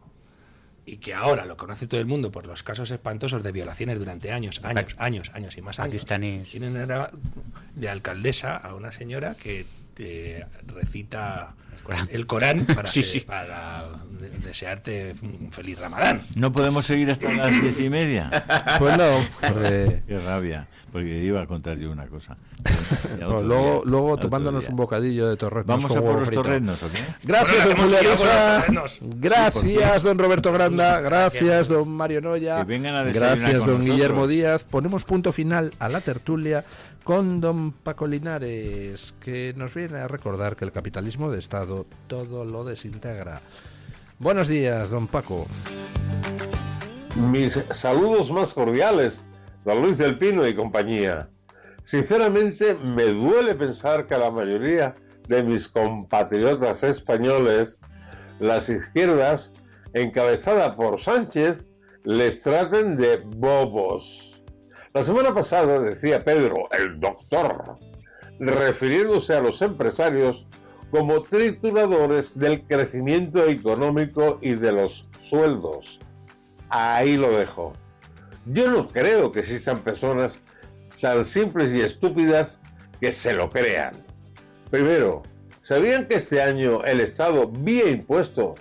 y que ahora lo conoce todo el mundo por los casos espantosos de violaciones durante años y más años. Tienen de alcaldesa a una señora que te recita el Corán para desearte un feliz Ramadán. ¿No podemos seguir hasta las 10:30? Pues no, qué rabia, porque iba a contar yo una cosa. Pues luego tomándonos un bocadillo de torreznos. ¿Vamos a por los torreznos o qué? Gracias, don Julio Ariza. Gracias, don Roberto Granda. Gracias, don Mario Noya. Gracias, don Guillermo Díaz. Ponemos punto final a la tertulia con don Paco Linares, que nos viene a recordar que el capitalismo de Estado todo lo desintegra. Buenos días, don Paco. Mis saludos más cordiales, don Luis del Pino y compañía. Sinceramente, me duele pensar que a la mayoría de mis compatriotas españoles, las izquierdas, encabezada por Sánchez, les traten de bobos. La semana pasada decía Pedro, el doctor, refiriéndose a los empresarios como trituradores del crecimiento económico y de los sueldos. Ahí lo dejo. Yo no creo que existan personas tan simples y estúpidas que se lo crean. Primero, ¿sabían que este año el Estado, vía impuesto,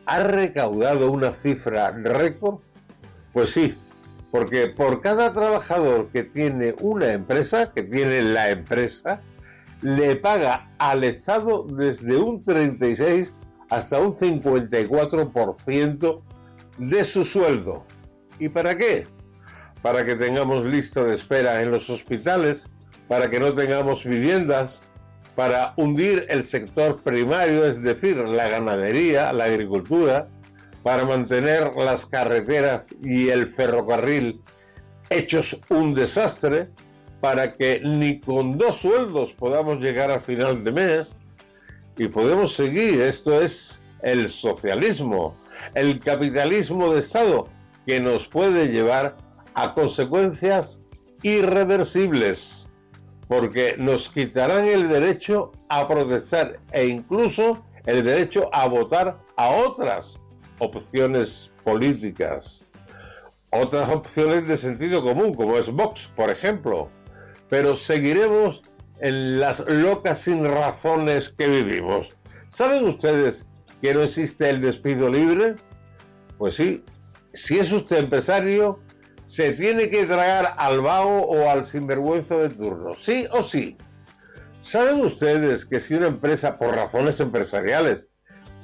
ha recaudado una cifra récord? Pues sí, porque por cada trabajador que tiene una empresa, que tiene la empresa, le paga al Estado desde un 36 hasta un 54% de su sueldo. ¿Y para qué? Para que tengamos lista de espera en los hospitales, para que no tengamos viviendas, para hundir el sector primario, es decir, la ganadería, la agricultura, para mantener las carreteras y el ferrocarril hechos un desastre, para que ni con 2 sueldos podamos llegar a final de mes, y podemos seguir. Esto es el socialismo, el capitalismo de Estado, que nos puede llevar a consecuencias irreversibles, porque nos quitarán el derecho a protestar e incluso el derecho a votar a otras opciones políticas, otras opciones de sentido común, como es Vox, por ejemplo. Pero seguiremos en las locas sin razones que vivimos. ¿Saben ustedes que no existe el despido libre? Pues sí, si es usted empresario, se tiene que tragar al vago o al sinvergüenza de turno, sí o sí. ¿Saben ustedes que si una empresa, por razones empresariales,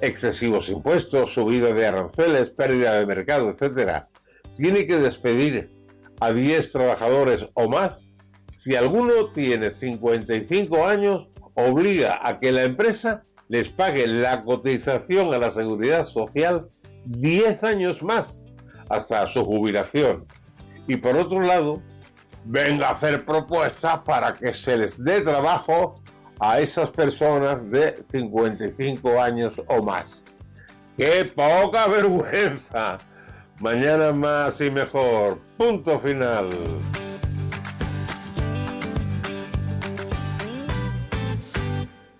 excesivos impuestos, subida de aranceles, pérdida de mercado, etcétera, tiene que despedir a 10 trabajadores o más, si alguno tiene 55 años, obliga a que la empresa les pague la cotización a la Seguridad Social 10 años más, hasta su jubilación? Y por otro lado, venga a hacer propuestas para que se les dé trabajo a esas personas de 55 años o más. ¡Qué poca vergüenza! Mañana más y mejor. Punto final.